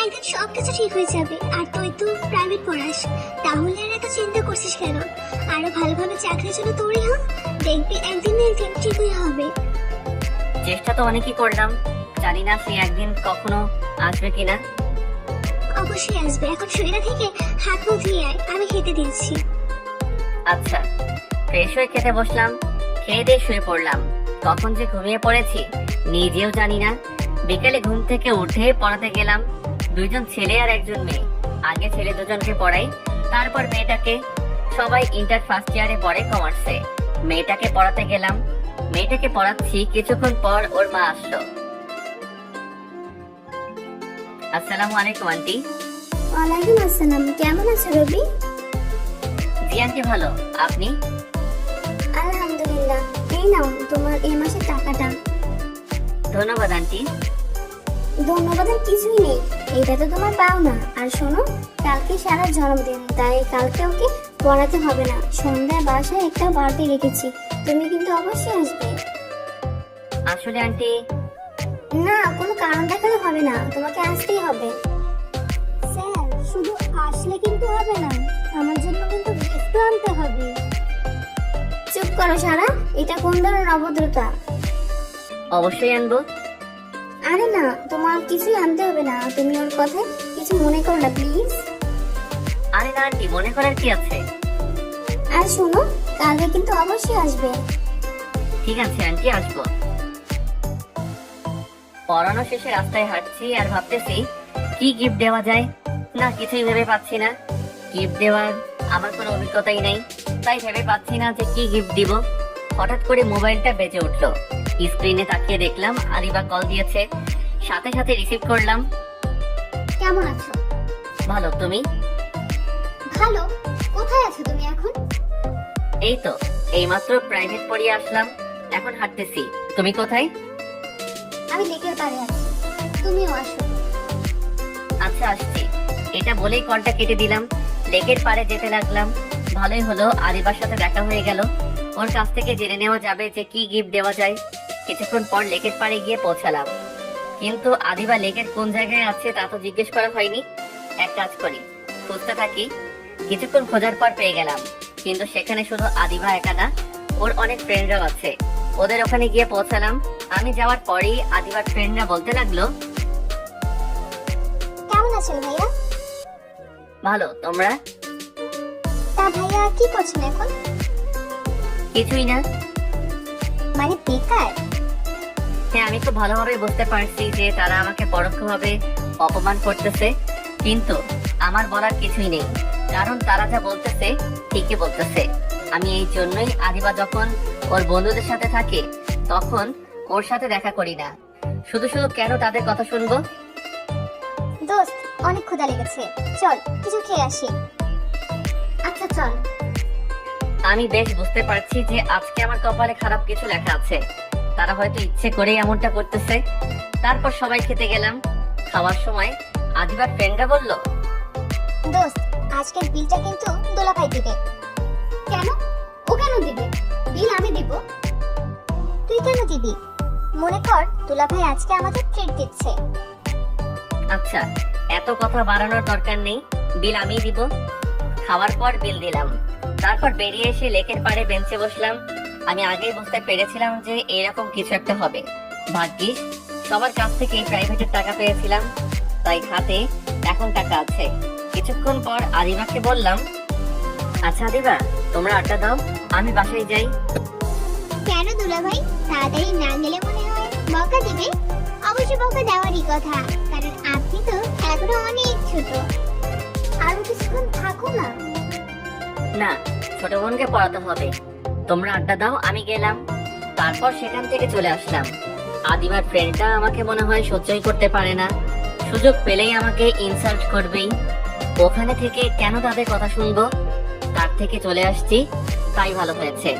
[SPEAKER 4] একদিন সবকিছু ঠিক হয়ে যাবে। আর তুই তো প্রাইভেট পড়াস, তাহলে আর এত চিন্তা করছিস কেন? আরো ভালোভাবে চাকরির জন্য তৈরি হ, দেখবি একদিন না একদিন ঠিকই হবে।
[SPEAKER 1] চেষ্টা তো অনেকই করলাম, জানি না সে একদিন কখনো আসবে কিনা।
[SPEAKER 4] অবশ্যই আসবে। এখন শুয়ে থেকে হাত মুখ ধুয়ে আয়, আমি খেতে দিচ্ছি।
[SPEAKER 1] আচ্ছা, ফ্রেশ হয়ে খেতে বসলাম, খেয়ে দিয়ে শুয়ে পড়লাম। কখন যে ঘুমিয়ে পড়েছি নিজেও জানি না। বিকেলে ঘুম থেকে উঠে পড়াতে গেলাম। 2জন ছেলে আর 1জন মেয়ে। আগে ছেলে 2জনকে পড়াই, তারপর মেয়েটাকে। সবাই ইন্টার ফার্স্ট ইয়ারে পড়ে কমার্সে। মেয়েটাকে পড়াতে গেলাম, মেয়েটাকে পড়াচ্ছি। কিছুক্ষণ পর ওর মা আসলো। আসসালামু আলাইকুম আন্টি।
[SPEAKER 2] ওয়ালাইকুম আসসালাম। কেমন আছো রবি?
[SPEAKER 1] জি আন্টি, ভালো। আপনি?
[SPEAKER 2] এই নাও তোমার এই মাসের টাকাটা।
[SPEAKER 1] ধন্যবাদ আন্টি।
[SPEAKER 2] ধন্যবাদের কিছুই নেই, এটা তো তোমার পাওনা। আর শোনো, কালকে সারা জন্মদিন, তাই কালকে ওকে পড়াতে হবে না। সন্ধ্যায় বাসায় একটা বাড়তি রেখেছি, তুমি কিন্তু অবশ্যই আসবে।
[SPEAKER 1] আসলে আন্টি,
[SPEAKER 2] না, কোনো কারণ দেখালে হবে না, তোমাকে আসতেই হবে। স্যার, শুধু আসলে কিন্তু হবে না, আমার জন্য কিন্তু গিফটও আনতে হবে। চুপ করো সারা, এটা কোন ধরনের অভদ্রতা?
[SPEAKER 1] অবশ্যই আনবো।
[SPEAKER 2] আরে না, তোমার কিছুই আনতে হবে না, তুমি ওর কথায় কিছু মনে করো না প্লিজ।
[SPEAKER 1] আরে না আন্টি, মনে করার কি আছে?
[SPEAKER 2] আর শোনো, কালকে কিন্তু অবশ্যই আসবে।
[SPEAKER 1] ঠিক আছে আন্টি, আসবো। পড়ানো শেষে রাস্তায় হাঁটছি আর ভাবতেছি কি গিফট দেওয়া যায়। না, কিছুই ভেবে পাচ্ছি না। গিফট দেওয়ার আমার কোনো অভিজ্ঞতাই নেই, তাই ভেবে পাচ্ছি না যে কি গিফট দিব। হঠাৎ করে মোবাইলটা বেজে উঠলো। স্ক্রিনে তাকিয়ে দেখলাম আরিবা কল দিয়েছে। সাথে সাথে রিসিভ করলাম।
[SPEAKER 2] কেমন আছো?
[SPEAKER 1] ভালো, তুমি?
[SPEAKER 2] ভালো। কোথায় আছো তুমি এখন?
[SPEAKER 1] এই তো এইমাত্র প্রাইভেট পড়িয়ে আসলাম, এখন হাঁটতেছি। তুমি কোথায়?
[SPEAKER 2] আমি লেকের পাড়ে আছি, তুমিও আসো।
[SPEAKER 1] আচ্ছা, আসছি। এটা বলেই কলটা কেটে দিলাম। লেকের পাড়ে যেতে লাগলাম। ভালোই হলো, আরিবার সাথে দেখা হয়ে গেল। ওর কাছ থেকে জেনে নেওয়া যাবে যে কি গিফট দেওয়া যায়। কিছুক্ষণ পর লেকের পাড়ে গিয়ে পৌঁছালাম, কিন্তু আদিবা লেকের কোন জায়গায় আছে তা তো জিজ্ঞেস করা হয়নি। এক কাজ করি, খুঁজতে থাকি। কিছুক্ষণ খোঁজার পর পেয়ে গেলাম, কিন্তু সেখানে শুধু আদিবা একা না, ওর অনেক ফ্রেন্ডরাও আছে। ওদের ওখানে গিয়ে পৌঁছালাম। আমি যাওয়ার পরেই আদিবার ফ্রেন্ডরা বলতে লাগলো,
[SPEAKER 2] কেমন আছেন ভাইয়া?
[SPEAKER 1] ভালো, তোমরা?
[SPEAKER 2] তা ভাইয়া কি করছেন এখন?
[SPEAKER 1] কিছুই না।
[SPEAKER 2] মানে বেকার?
[SPEAKER 1] হ্যাঁ, আমি খুব ভালোভাবে বুঝতে পারছি যে তারা আমাকে পরোক্ষভাবে অপমান করতেছে, কিন্তু আমার বলার কিছুই নেই, কারণ তারা যা বলতেছে ঠিকই বলতেছে। আমি এই জন্যই আদিবা যখন ওর বন্ধুদের সাথে থাকে তখন ওর সাথে দেখা করি না। শুধু শুধু কেন তাদের কথা শুনবো?
[SPEAKER 2] দোস্ত, অনেক ক্ষুধা লেগেছে, চল কিছু খেয়ে আসি। আচ্ছা চল।
[SPEAKER 1] আমি বেশ বুঝতে পারছি যে আজকে আমার কপালে খারাপ কিছু লেখা আছে। তারা হয়তো ইচ্ছে করেই এমনটা করতেছে। তারপর সবাই খেতে গেলাম। খাওয়ার সময় আদিবার ফ্রেন্ডরা বলল,
[SPEAKER 2] দোস্ত, আজকের বিলটা কিন্তু দোলাভাই দিবে। কেন? ও কেন দিবে? বিল আমি দিব। তুই কেন দিবি? মনে কর দোলাভাই আজকে আমাদের ট্রিট দিচ্ছে।
[SPEAKER 1] আচ্ছা, এত কথা বাড়ানোর দরকার নেই, বিল আমিই দিব। খাওয়ার পর বিল দিলাম। তারপর বেরিয়ে এসে লেকের পাড়ে বেঞ্চে বসলাম। আমি আগেই বুঝতে পেরেছিলাম যে এরকম কিছু একটা হবে। ভাগ্যিস সবার কাছ থেকে প্রাইভেটের টাকা পেয়েছিলাম, তাই হাতে এখন টাকা আছে। কিছুক্ষণ পর আদিবাকে বললাম, আচ্ছা আদিবা, তোমরা আড্ডা দাও, আমি বাসায় যাই।
[SPEAKER 4] কেন দুলাভাই, তাড়াতাড়ি না গেলে মনে হয় বকা দিবে? অবশ্য বকা দেওয়ারই কথা, কারণ আপনি তো এখনো অনেক ছোট।
[SPEAKER 2] আরো কিছুক্ষণ থাকো না।
[SPEAKER 1] না, ছোট বোনকে পড়াতে হবে। তোমরা আড্ডা দাও, আমি গেলাম। তারপর সেখান থেকে চলে আসলাম। আদিবার ফ্রেন্ডটা আমাকে মনে হয় সহ্যই করতে পারে না, সুযোগ পেলেই আমাকে ইনসাল্ট করবেই। ওখানে থেকে কেন তাদের কথা শুনবো? তার থেকে চলে আসছি, তাই ভালো হয়েছে।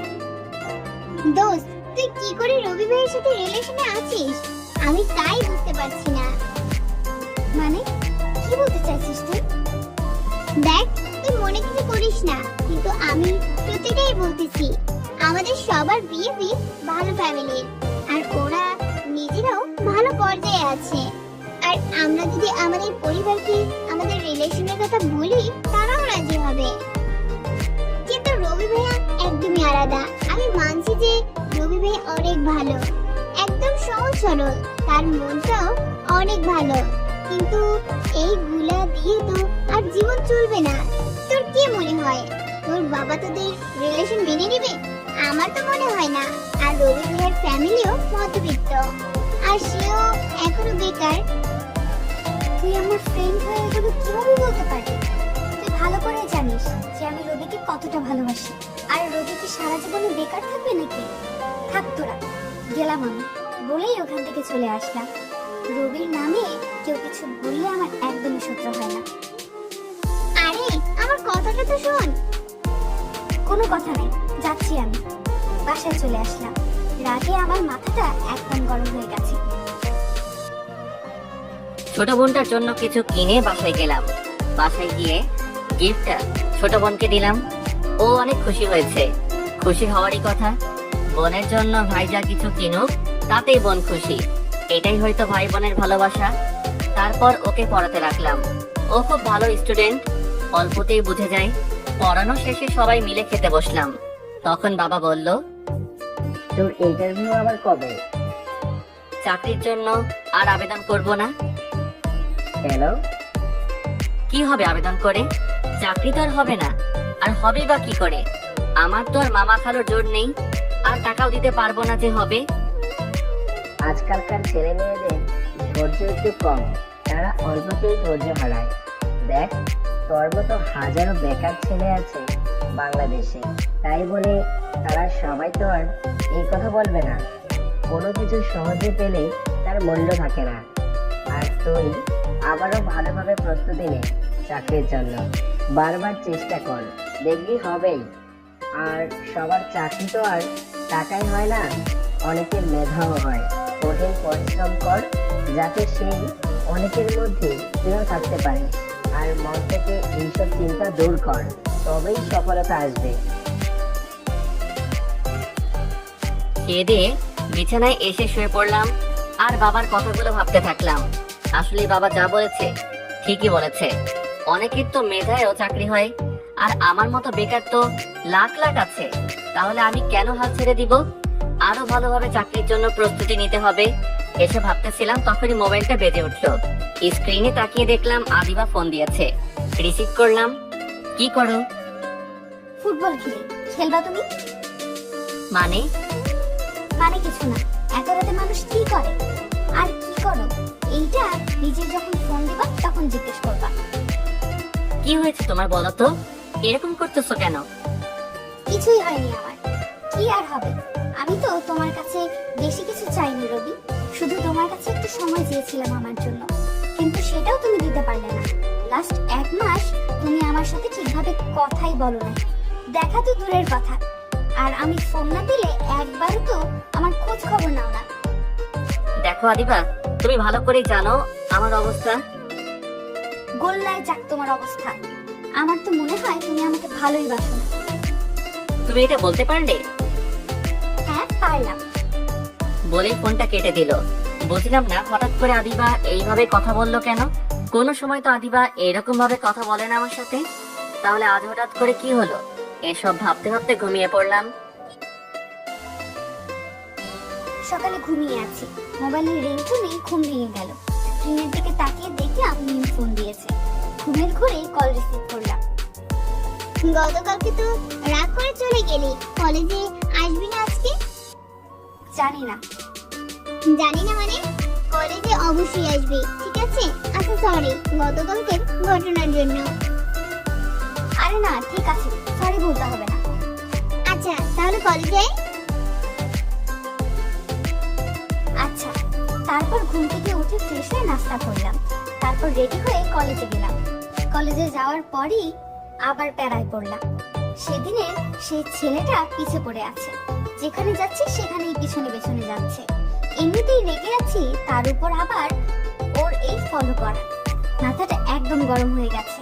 [SPEAKER 4] দোস্ত, তুই কি করে রবি ভাইয়ের সাথে রিলেশনে আছিস? আমি তাই বুঝতে পারছি না।
[SPEAKER 2] মানে কি বলতে চাইছিস তুই?
[SPEAKER 4] দেখ, তুই মনে কিছু করিস না, কিন্তু আমি সত্যিটাই বলতেছি। আমাদের সবার বিয়ে ভালো ফ্যামিলির, আর ওরা নিজেরাও ভালো পর্যায়ে আছে। আর আমরা যদি আমাদের পরিবারকে আমাদের রিলেশনের কথা বলি, তারাও রাজি হবে। কিন্তু রবি ভাইয়া একদমই আলাদা। আমি মানছি যে রবি ভাই অনেক ভালো, একদম সহজ সরল, তার মনটাও অনেক ভালো, কিন্তু এইগুলা দিয়ে তো আর জীবন চলবে না। তোর কি মনে হয় তোর বাবা তোদের রিলেশন মেনে নেবে? আমার তো মনে হয় না। আর রবি ভাইয়ের ফ্যামিলিও মধ্যবিত্ত, আর সেও এখনো বেকার।
[SPEAKER 2] তুই আমার ফ্রেন্ড হয়ে এগুলো কিভাবে বলতে পারি? তুই ভালো করে জানিস যে আমি রবিকে কতটা ভালোবাসি। আর রবি কি সারা জীবনে বেকার থাকবে নাকি? থাক তোরা, গেলাম আমি বলেই ওখান থেকে চলে আসলাম। রবির নামে কেউ কিছু বললে আমার একদমই সহ্য হয় না।
[SPEAKER 4] আরে আমার কথাটা তো শোন।
[SPEAKER 2] কোনো কথা নেই, যাচ্ছি আমি। বাসায় চলে আসলাম। রাগে আমার মাথাটা একদম গরম হয়ে গেছে।
[SPEAKER 1] ছোট বোনটার জন্য কিছু কিনে বাসায় গেলাম। বাসায় গিয়ে গিফটটা ছোট বোনকে দিলাম। ও অনেক খুশি হয়েছে। খুশি হওয়ারই কথা। বোনের জন্য ভাই যা কিছু কিনুক তাতেই বোন খুশি। এটাই হয়তো ভাই বোনের ভালোবাসা। তারপর ওকে পড়াতে রাখলাম। ও খুব ভালো স্টুডেন্ট, অল্পতেই বুঝে যায়। পড়ানো শেষে সবাই মিলে খেতে বসলাম। তখন বাবা বলল,
[SPEAKER 5] তোর ইন্টারভিউ আবার কবে?
[SPEAKER 1] চাকরির জন্য আর আবেদন করব না।
[SPEAKER 5] কেন?
[SPEAKER 1] কি হবে আবেদন করে? চাকরি তো আর হবে না। আর হবে বা কি করে? আমার তো আর মামা খালোর জোর নেই, আর টাকাও দিতে পারবো না যে হবে।
[SPEAKER 5] আজকালকার ছেলে মেয়েদের ধৈর্য একটু কম, তারা অল্পতেই ধৈর্য হারায়। দেখ, তোর মতো হাজারো বেকার ছেলে আছে বাংলাদেশে, তাই বলে তারা সবাই তো আর এই কথা বলবে না। কোনো কিছু সহজে পেলে তার মূল্য থাকে না। আর তুই আবারও ভালোভাবে প্রস্তুতি নে চাকরির জন্য। বারবার চেষ্টা কর, দেখবি হবেই। আর সবার চাকরি তো আর টাকাই হয় না, অনেকের মেধাও হয়। কঠিন পরিশ্রম কর, যাতে সেই অনেকের মধ্যে তুইও থাকতে পারিস। আর মন থেকে এইসব চিন্তা দূর কর, তবেই সফলতা আসবে।
[SPEAKER 1] খেয়ে দিয়ে বিছানায় এসে শুয়ে পড়লাম আর বাবার কথাগুলো ভাবতে থাকলাম। আসলে বাবা যা বলেছে ঠিকই বলেছে। অনেকের তো মেধায়ও চাকরি হয়, আর আমার মতো বেকার তো লাখ লাখ আছে। তাহলে আমি কেন হাল ছেড়ে দিব? আরো ভালোভাবে চাকরির জন্য প্রস্তুতি নিতে হবে। এসে ভাবতেছিলাম, তখনই মোবাইলটা বেজে উঠলো। স্ক্রিনে তাকিয়ে দেখলাম আদিবা ফোন দিয়েছে। রিসিভ করলাম। কি করো?
[SPEAKER 2] ফুটবল খেলি। খেলবা তুমি?
[SPEAKER 1] মানে?
[SPEAKER 2] মানে কিছু না। এত রাতে মানুষ কি করে আর কি করো এইটা নিজে যখন ফোন দিবা তখন জিজ্ঞেস করবা।
[SPEAKER 1] কি হয়েছে তোমার বলো তো? এরকম করতেছো কেন?
[SPEAKER 2] কিছুই হয়নি আমার। কি আর হবে? আমি তো তোমার কাছে বেশি কিছু চাইনি রবি, শুধু তোমার কাছে একটু সময় চেয়েছিলাম আমার জন্য, কিন্তু সেটাও তুমি দিতে পারলে না। লাস্ট 1 মাস তুমি আমার সাথে ঠিকভাবে কথাই বলো না, দেখা তো দূরের কথা, আর আমি ফোন না দিলে একবারও তো আমার খোঁজ খবর নাও না।
[SPEAKER 1] দেখো আদিবা, তুমি ভালো করেই জানো আমার অবস্থা।
[SPEAKER 2] গোল্লায় যাক তোমার অবস্থা। আমার তো মনে হয় তুমি আমাকে ভালোই বাসো না।
[SPEAKER 1] তুমি এটা বলতে পারলে?
[SPEAKER 2] হ্যাঁ পারলাম।
[SPEAKER 1] বলে ফোনটা কেটে দিল। বুঝলাম না হঠাৎ করে আদিবা এইভাবে কথা বললো কেন। কোনো সময় তো আদিবা এরকম ভাবে কথা বলে না আমার সাথে। তাহলে আজ হঠাৎ করে কি হলো? এসব ভাবতে ভাবতে ঘুমিয়ে পড়লাম।
[SPEAKER 2] সকালে ঘুমিয়ে আছি, মোবাইলের রিংটোনে ঘুম ভেঙে গেল। স্ক্রিনের দিকে তাকিয়ে দেখলাম মিম ফোন দিয়েছে। ঘুমের ঘোরে কল রিসিভ করলাম।
[SPEAKER 4] গতকালকে তো রাগ করে চলে গেলি, কলেজে আসবি না আজকে?
[SPEAKER 2] জানি না।
[SPEAKER 4] জানি না মানে? কলেজে অবশ্যই আসবি, ঠিক আছে? আচ্ছা সরি গতকালকের ঘটনার জন্য।
[SPEAKER 2] আরে না ঠিক আছে, সরি বলতে হবে না।
[SPEAKER 4] আচ্ছা তাহলে কলেজে আয়।
[SPEAKER 2] আচ্ছা। তারপর ঘুম থেকে উঠে ফ্রেশ হয়ে নাস্তা করলাম। তারপর রেডি হয়ে কলেজে গেলাম। কলেজে যাওয়ার পরই আবার প্যারায় পড়লাম। সেদিনের সেই ছেলেটা পিছে পড়ে আছে, যেখানে যাচ্ছে সেখানেই পিছনে পেছনে যাচ্ছে। এমনিতেই রেগে আছি, তার উপর আবার ওর এই ফলো করা। মাথাটা একদম গরম হয়ে গেছে।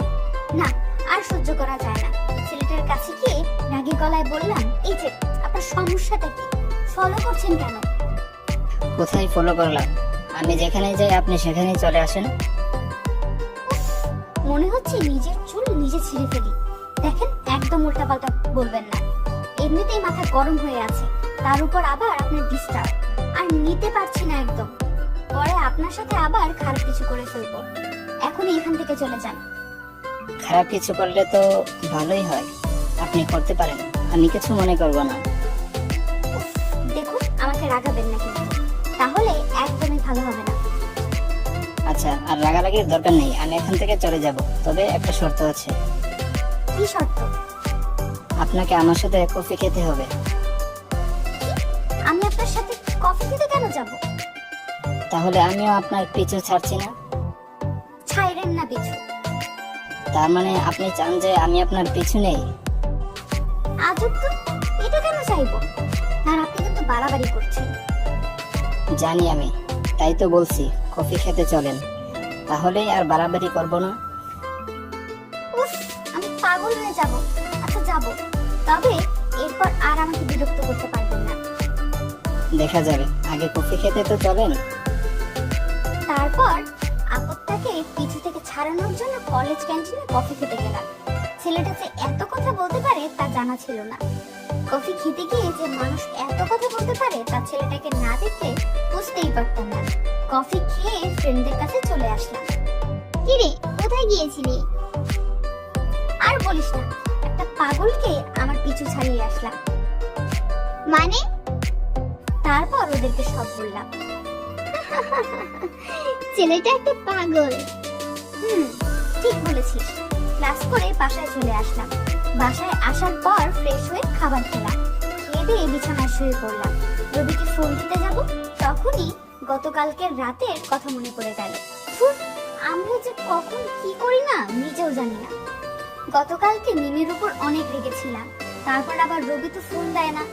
[SPEAKER 2] না আর সহ্য করা যায় না। ছেলেটার কাছে গিয়ে রাগী গলায় বললাম, এই যে আপনার সমস্যাটা কি? ফলো করছেন কেন?
[SPEAKER 5] কোথায় ফলো করলাম? আমি যেখানে যাই আপনি সেখানেই চলে আসেন।
[SPEAKER 2] মনে হচ্ছে নিজের চুল নিজে ছিঁড়ে ফেলি। দেখেন একদম উল্টাপাল্টা বলবেন না। এমনিতেই মাথা গরম হয়ে আছে, তার উপর আবার আপনার ডিস্টার্ব, আর নিতে পারছি না একদম। পরে আপনার সাথে আবার খারাপ কিছু করে ফেলবো। এখনই এখান থেকে চলে যান।
[SPEAKER 5] খারাপ কিছু করলে তো ভালোই হয়, আপনি করতে পারেন, আমি কিছু মনে করব না।
[SPEAKER 2] উফ, দেখুন আমাকে রাগাবেন না কিন্তু, তাহলে একদমই ভালো হবে না।
[SPEAKER 5] আচ্ছা, আর রাগারাগির দরকার নেই, আমি এখান থেকে চলে যাব, তবে একটা শর্ত আছে।
[SPEAKER 2] কি শর্ত?
[SPEAKER 5] আপনাকে আমার সাথে কফি খেতে হবে।
[SPEAKER 2] আমি আপনার সাথে কফি খেতে কেন যাব?
[SPEAKER 5] তাহলে আমিও আপনার পিছু ছাড়ছি না।
[SPEAKER 2] ছাইরেন না পিছু।
[SPEAKER 5] তার মানে আপনি চান যে আমি আপনার পিছু নেই?
[SPEAKER 2] আজব তো, এটা কেন চাইবো? আর আপনি কিন্তু বাড়াবাড়ি করছেন।
[SPEAKER 5] জানি আমি, তাই তো বলছি কফি খেতে চলেন, তাহলেই আর বাড়াবাড়ি করব না।
[SPEAKER 2] উফ, আমি পাগল হয়ে যাব। আচ্ছা যাব, তবে এরপর আর আমাকে বিরক্ত করতে পারবেন না।
[SPEAKER 5] দেখা যাবে, আগে কফি খেতে তো চলেন।
[SPEAKER 2] তারপর আপদটাকে পিছু থেকে ছাড়ানোর জন্য কলেজ ক্যান্টিনে কফি খেতে গেলাম। ছেলেটা যে এত কথা বলতে পারে তা জানা ছিল না। কফি খেতে গিয়ে যে মানুষ এত কথা বলতে পারে তা ছেলেটাকে না দেখলে বুঝতেই পারতাম না। কফি খেয়ে ফ্রেন্ডদের কাছে চলে আসলাম।
[SPEAKER 4] কিরে, কোথায় গিয়েছিলি?
[SPEAKER 2] আর বলিস না, একটা পাগলকে আমার পিছু ছাড়িয়ে আসলাম।
[SPEAKER 4] মানে?
[SPEAKER 2] তারপর ওদেরকে সব বললাম।
[SPEAKER 4] ছেলেটা একটা পাগল।
[SPEAKER 2] ঠিক বলেছিস। ক্লাস করে বাসায় চলে আসলাম। বাসায় আসার পর ফ্রেশ হয়ে খাবার খেলাম। খেয়ে দিয়ে বিছানায় শুয়ে পড়লাম। রবিকে ফোন দিতে যাব, তখনই গতকালকের রাতের কথা মনে পড়ে গেল। ধুর, আমরা যে কখন কি করি না নিজেও জানি না। গতকালকে মিমের উপর অনেক রেগেছিলাম। তারপর আবার রবি তো ফোন দেয় না,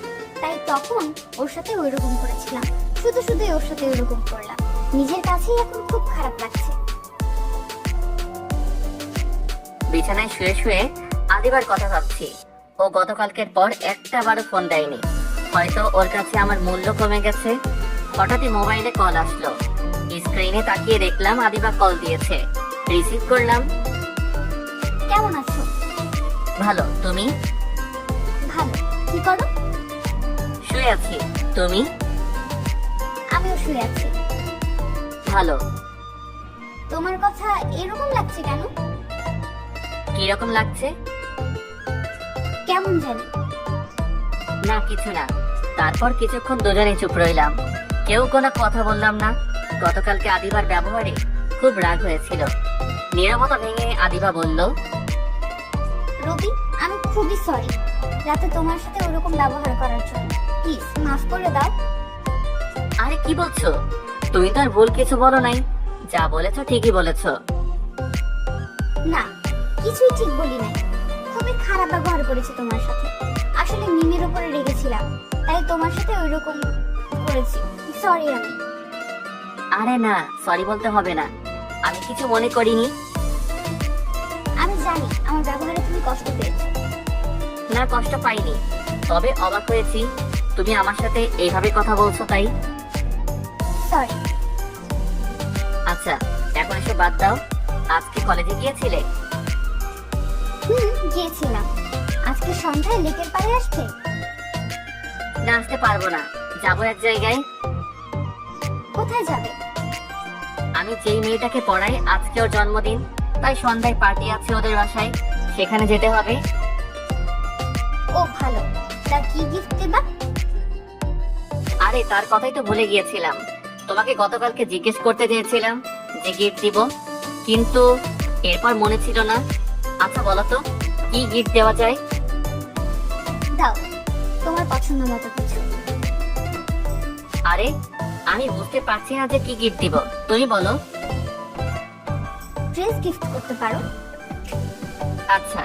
[SPEAKER 2] তাই তখন ওর সাথে ওইরকম করেছিলাম। শুধু শুধু ওর সাথে ওইরকম করলাম। নিজের কাছেই এখন খুব খারাপ লাগছে।
[SPEAKER 1] বিছানায় শুয়ে শুয়ে আদিবার কথা ভাবছি। ও গতকালকের পর একটা বারও ফোন দেয়নি। হয়তো ওর কাছে আমার মূল্য কমে গেছে। হঠাৎই মোবাইলে কল আসলো। স্ক্রিনে তাকিয়ে দেখলাম আদিবা কল দিয়েছে। রিসিভ করলাম।
[SPEAKER 2] কেমন আছো?
[SPEAKER 1] ভালো, তুমি?
[SPEAKER 2] ভালো। কি করো?
[SPEAKER 1] শুয়ে আছি। তুমি?
[SPEAKER 2] আমিও শুয়ে আছি।
[SPEAKER 1] ভালো।
[SPEAKER 2] তোমার কথা এরকম লাগছে কেন?
[SPEAKER 1] কিরকম লাগছে?
[SPEAKER 2] কেমন জানি।
[SPEAKER 1] না, কিছু না। তারপর কিছুক্ষণ দুজনে চুপ রইলাম। কেউ কোনো কথা বললাম না। গতকালকে আদিবার ব্যবহারে খুব রাগ হয়েছিল। নীরবতা ভেঙে আদিবা বলল,
[SPEAKER 2] রবি, আমি খুবই সরি রাতে তোমার সাথে ওরকম ব্যবহার করার জন্য। প্লিজ মাফ করে দাও।
[SPEAKER 1] আরে কি বলছো? তুমি তো আর ভুল কিছু বলো নাই। যা বলেছো ঠিকই বলেছো।
[SPEAKER 2] না, কিছুই ঠিক বলি নাই। খুবই খারাপ ব্যবহার করেছি তোমার সাথে। আসলে মিমের উপরে রেগেছিলাম, তাই তোমার সাথে ওইরকম করেছি। সরি আমি।
[SPEAKER 1] আরে না, সরি বলতে হবে না। আমি কিছু মনে করিনি।
[SPEAKER 2] আমি জানি আমার ব্যবহারে তুমি কষ্ট পেয়েছো।
[SPEAKER 1] না, কষ্ট পাইনি। তবে অবাক হয়েছি তুমি আমার সাথে এইভাবে কথা বলছো তাই।
[SPEAKER 2] সরি।
[SPEAKER 1] আচ্ছা, এখন এসব বাদ দাও। আজকে কলেজে গিয়েছিলে?
[SPEAKER 2] গিয়েছিলাম। আজকে সন্ধ্যায় লেকের পাড়ে আসবে?
[SPEAKER 1] না, আসতে পারবো না। যাবো এক জায়গায়।
[SPEAKER 2] কোথায় যাবে?
[SPEAKER 1] আমি যেই মেয়েটাকে পড়াই আজকে ওর জন্মদিন, তাই সন্ধ্যায় পার্টি আছে ওদের বাসায়, সেখানে যেতে হবে।
[SPEAKER 2] ও ভালো। তা কি গিফট দেবা?
[SPEAKER 1] আরে তার কথাই তো ভুলে গিয়েছিলাম। তোমাকে গতকালকে জিজ্ঞেস করতে চেয়েছিলাম যে গিফট দিব, কিন্তু এরপর মনে ছিল না। আচ্ছা বলো তো, কি গিফট দেওয়া যায়?
[SPEAKER 2] দাও তোমার পছন্দ মতো কিছু।
[SPEAKER 1] আরে আমি বুঝতে পারছি না যে কি গিফট দিব, তুমি বলো।
[SPEAKER 2] ড্রেস গিফট করতে পারো।
[SPEAKER 1] আচ্ছা,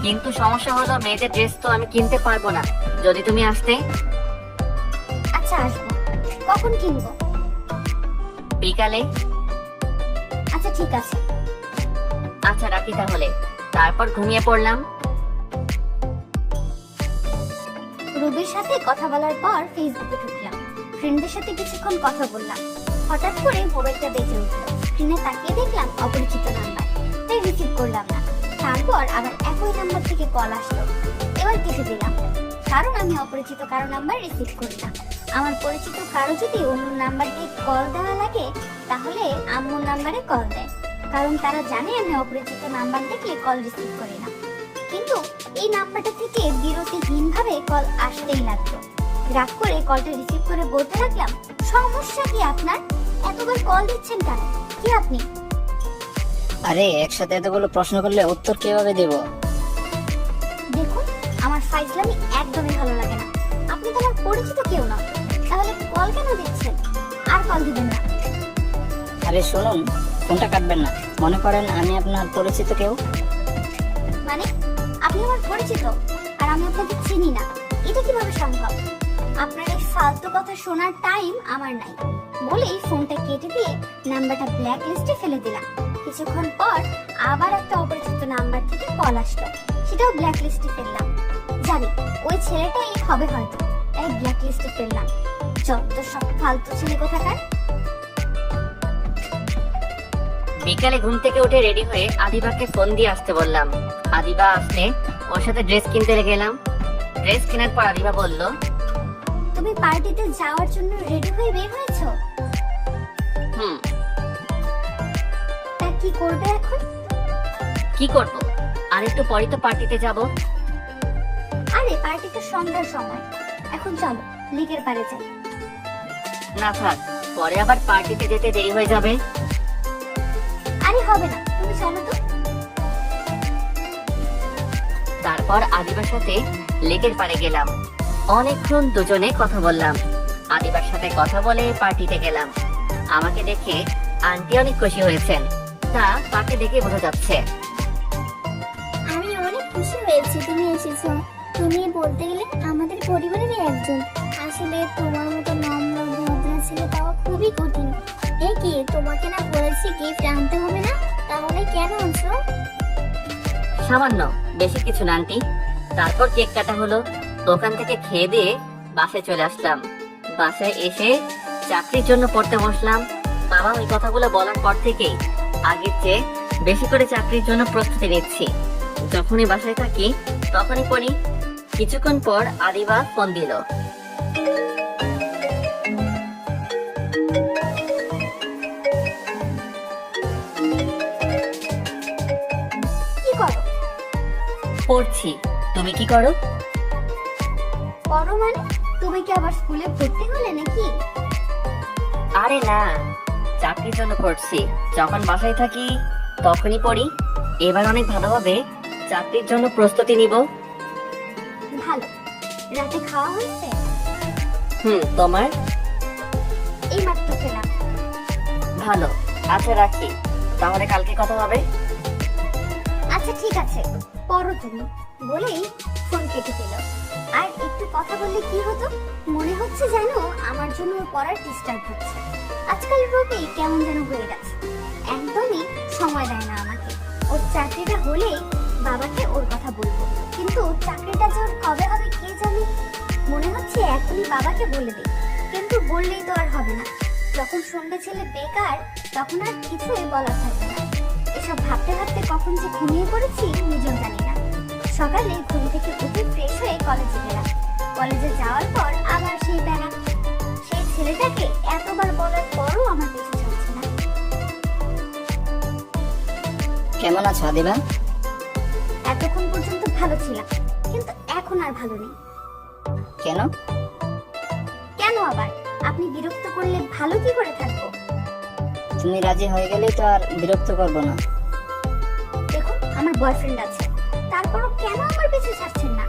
[SPEAKER 1] কিন্তু সমস্যা হলো মেয়েদের ড্রেস তো আমি কিনতে পারবো না যদি তুমি আসতে।
[SPEAKER 2] আচ্ছা আসবো। কখন কিনবো?
[SPEAKER 1] বিকালে।
[SPEAKER 2] আচ্ছা ঠিক আছে।
[SPEAKER 1] আচ্ছা রাখি তাহলে। তারপর ঘুমিয়ে পড়লাম।
[SPEAKER 2] রবির সাথে কথা বলার পর ফেসবুকে ঢুকলাম। ফ্রেন্ডদের সাথে কিছুক্ষণ কথা বললাম। হঠাৎ করে মোবাইলটা বেজে উঠলো। স্ক্রিনে তাকিয়ে দেখলাম অপরিচিত নাম্বার, তাই রিসিভ করলাম না। তারপর আবার একই নাম্বার থেকে কল আসলো। এবার কেটে দিলাম, কারণ আমি অপরিচিত কারো নাম্বার রিসিভ করি না। আমার পরিচিত কারো যদি অন্য নাম্বার দিয়ে কল দেওয়া লাগে, তাহলে আম্মুর নাম্বারে কল দেয়, কারণ তারা জানে আমি অপরিচিত নাম্বার দেখলে কল রিসিভ করি না। কিন্তু এই নাম্বারটা থেকে বিরতিহীনভাবে কল আসতেই লাগলো। রাগ করে কলটা রিসিভ করে বলতে লাগলাম, সমস্যা কি আপনার? এতবার কল দিচ্ছেন কেন? কি আপনি?
[SPEAKER 5] আরে একসাথে এতগুলো প্রশ্ন করলে উত্তর কিভাবে দেব?
[SPEAKER 2] দেখুন, আমার ফাইজলামি একদমই ভালো লাগে না। আপনি তো আমার পরিচিত কেউ না, তাহলে কল কেন দিচ্ছেন? আর কল দিবেন না।
[SPEAKER 5] আরে শুনুন, ফোনটা কাটবেন না। মনে করেন আমি আপনার পরিচিত কেউ।
[SPEAKER 2] মানে আপনি আমার পরিচিত আর আমি আপনাকে চিনি না, এটা কিভাবে সম্ভব? আপনার এই ফালতু কথা শোনার টাইম আমার নাই বলেই ফোনটা কেটে দিয়ে নাম্বারটা ব্ল্যাক লিস্টে ফেলে দিলাম। কিছুক্ষণ পর আবার একটা অপরিচিত নাম্বার থেকে কল আসলো, সেটাও ব্ল্যাক লিস্টে ফেললাম। জানি ওই ছেলেটাই হবে হয়তো, তাই ব্ল্যাক লিস্টে ফেললাম। যত সব ফালতু ছেলে কোথাকার।
[SPEAKER 1] বিকালে ঘুম থেকে উঠে রেডি হয়ে আদিবাকে ফোন দিয়ে আসতে বললাম। আদিবা আসলে ওর সাথে ড্রেস কিনতে গেলাম। ড্রেস কেনার পর আদিবা বলল,
[SPEAKER 2] তুমি পার্টিতে যাওয়ার জন্য রেডি হয়ে বের হয়েছো?
[SPEAKER 1] হুম।
[SPEAKER 2] তা কি করবে এখন?
[SPEAKER 1] কি করব? আর একটু পরেই তো পার্টিতে যাব।
[SPEAKER 2] আরে পার্টিতে সন্ধ্যার সময়, এখন চলো লিকের পারে যাই।
[SPEAKER 1] না থাক, পরে আবার পার্টিতে যেতে দেরি হয়ে যাবে।
[SPEAKER 2] আরে হবে না, তুমি চলো তো।
[SPEAKER 1] তারপর আদিবার সাথে লেকের পাড়ে গেলাম। অনেকক্ষণ দুজনে কথা বললাম। আদিবার সাথে কথা বলে পার্টিতে গেলাম। আমাকে দেখে আন্টি অনেক খুশি হয়েছেন, তা তাকে দেখে বোঝা যাচ্ছে।
[SPEAKER 4] আমি অনেক খুশি হয়েছি তুমি এসেছো। তুমি বলতে গেলে আমাদের পরিবারেরই একজন। আসলে তোমার মতো নম্র ভদ্র ছেলে পাওয়া খুবই কঠিন। এ কি, তোমাকে না বলেছি গিফট আনতে হবে না, তাহলে কেন আনছো?
[SPEAKER 1] সামান্য, বেশি কিছু না আন্টি। তারপর কেক কাটা হলো। দোকান থেকে খেয়ে দিয়ে বাসায় চলে আসলাম। বাসায় এসে চাকরির জন্য পড়তে বসলাম। বাবা ওই কথাগুলো বলার পর থেকেই আগের চেয়ে বেশি করে চাকরির জন্য প্রস্তুতি নিচ্ছি। যখনই বাসায় থাকি তখনই পড়ি। কিছুক্ষণ পর আদিবা ফোন দিল।
[SPEAKER 2] কি করো?
[SPEAKER 1] পড়ছি। তুমি কি করো?
[SPEAKER 2] করো মানে? তুমি কি আবার স্কুলে ভর্তি হলে নাকি?
[SPEAKER 1] আরে না, চাকরির জন্য পড়ছি। যখন বাসায় থাকি তখনই পড়ি। এবার অনেক ভালোভাবে চাকরির জন্য প্রস্তুতি নিব।
[SPEAKER 2] ভালো। রাতে খাওয়া হয়েছে?
[SPEAKER 1] তোমার?
[SPEAKER 2] এই মাত্র খেলাম।
[SPEAKER 1] ভালো। আচ্ছা রাখি, তাহলে কালকে কথা হবে।
[SPEAKER 2] আচ্ছা ঠিক আছে, পড়ো তুমি বলেই ফোন কেটে দিল। আর একটু কথা বললে কি হতো? মনে হচ্ছে জানো আমার জন্য ওর পড়ার ডিস্টার্ব হচ্ছে। আজকাল রবি কেমন যেন হয়ে গেছে, একদমই সময় দেয় না আমাকে। ওর চাকরিটা হলেই বাবাকে ওর কথা বলবো, কিন্তু চাকরিটা যে ওর কবে হবে কে জানে। মনে হচ্ছে এখনই বাবাকে বলে দিই, কিন্তু বললেই তো আর হবে না। যখন সন্ধ্যে ছেলে বেকার তখন আর কিছুই বলার থাকে না। এসব ভাবতে ভাবতে কখন যে ঘুমিয়ে পড়েছি নিজেও জানি না। সকালে ঘুম থেকে উঠে ফ্রেশ হয়ে কলেজে গেলাম। কলেজে যাওয়ার পর আবার সেই বেড়া। সেই ছেলেটাকে এতবার বলার পরও আমার পিছু ছাড়ছে না।
[SPEAKER 5] কেমন আছো আদিবা?
[SPEAKER 2] এতক্ষণ পর্যন্ত ভালো ছিলাম, কিন্তু এখন আর ভালো নেই।
[SPEAKER 5] কেন?
[SPEAKER 2] কেন আবার? আপনি বিরক্ত করলে ভালো কি করে থাকবো?
[SPEAKER 5] তুমি রাজি হয়ে গেলে তো আর বিরক্ত করবো না।
[SPEAKER 2] দেখুন আমার বয়ফ্রেন্ড আছে, তারপরও কেন আমার পিছু ছাড়ছেন না?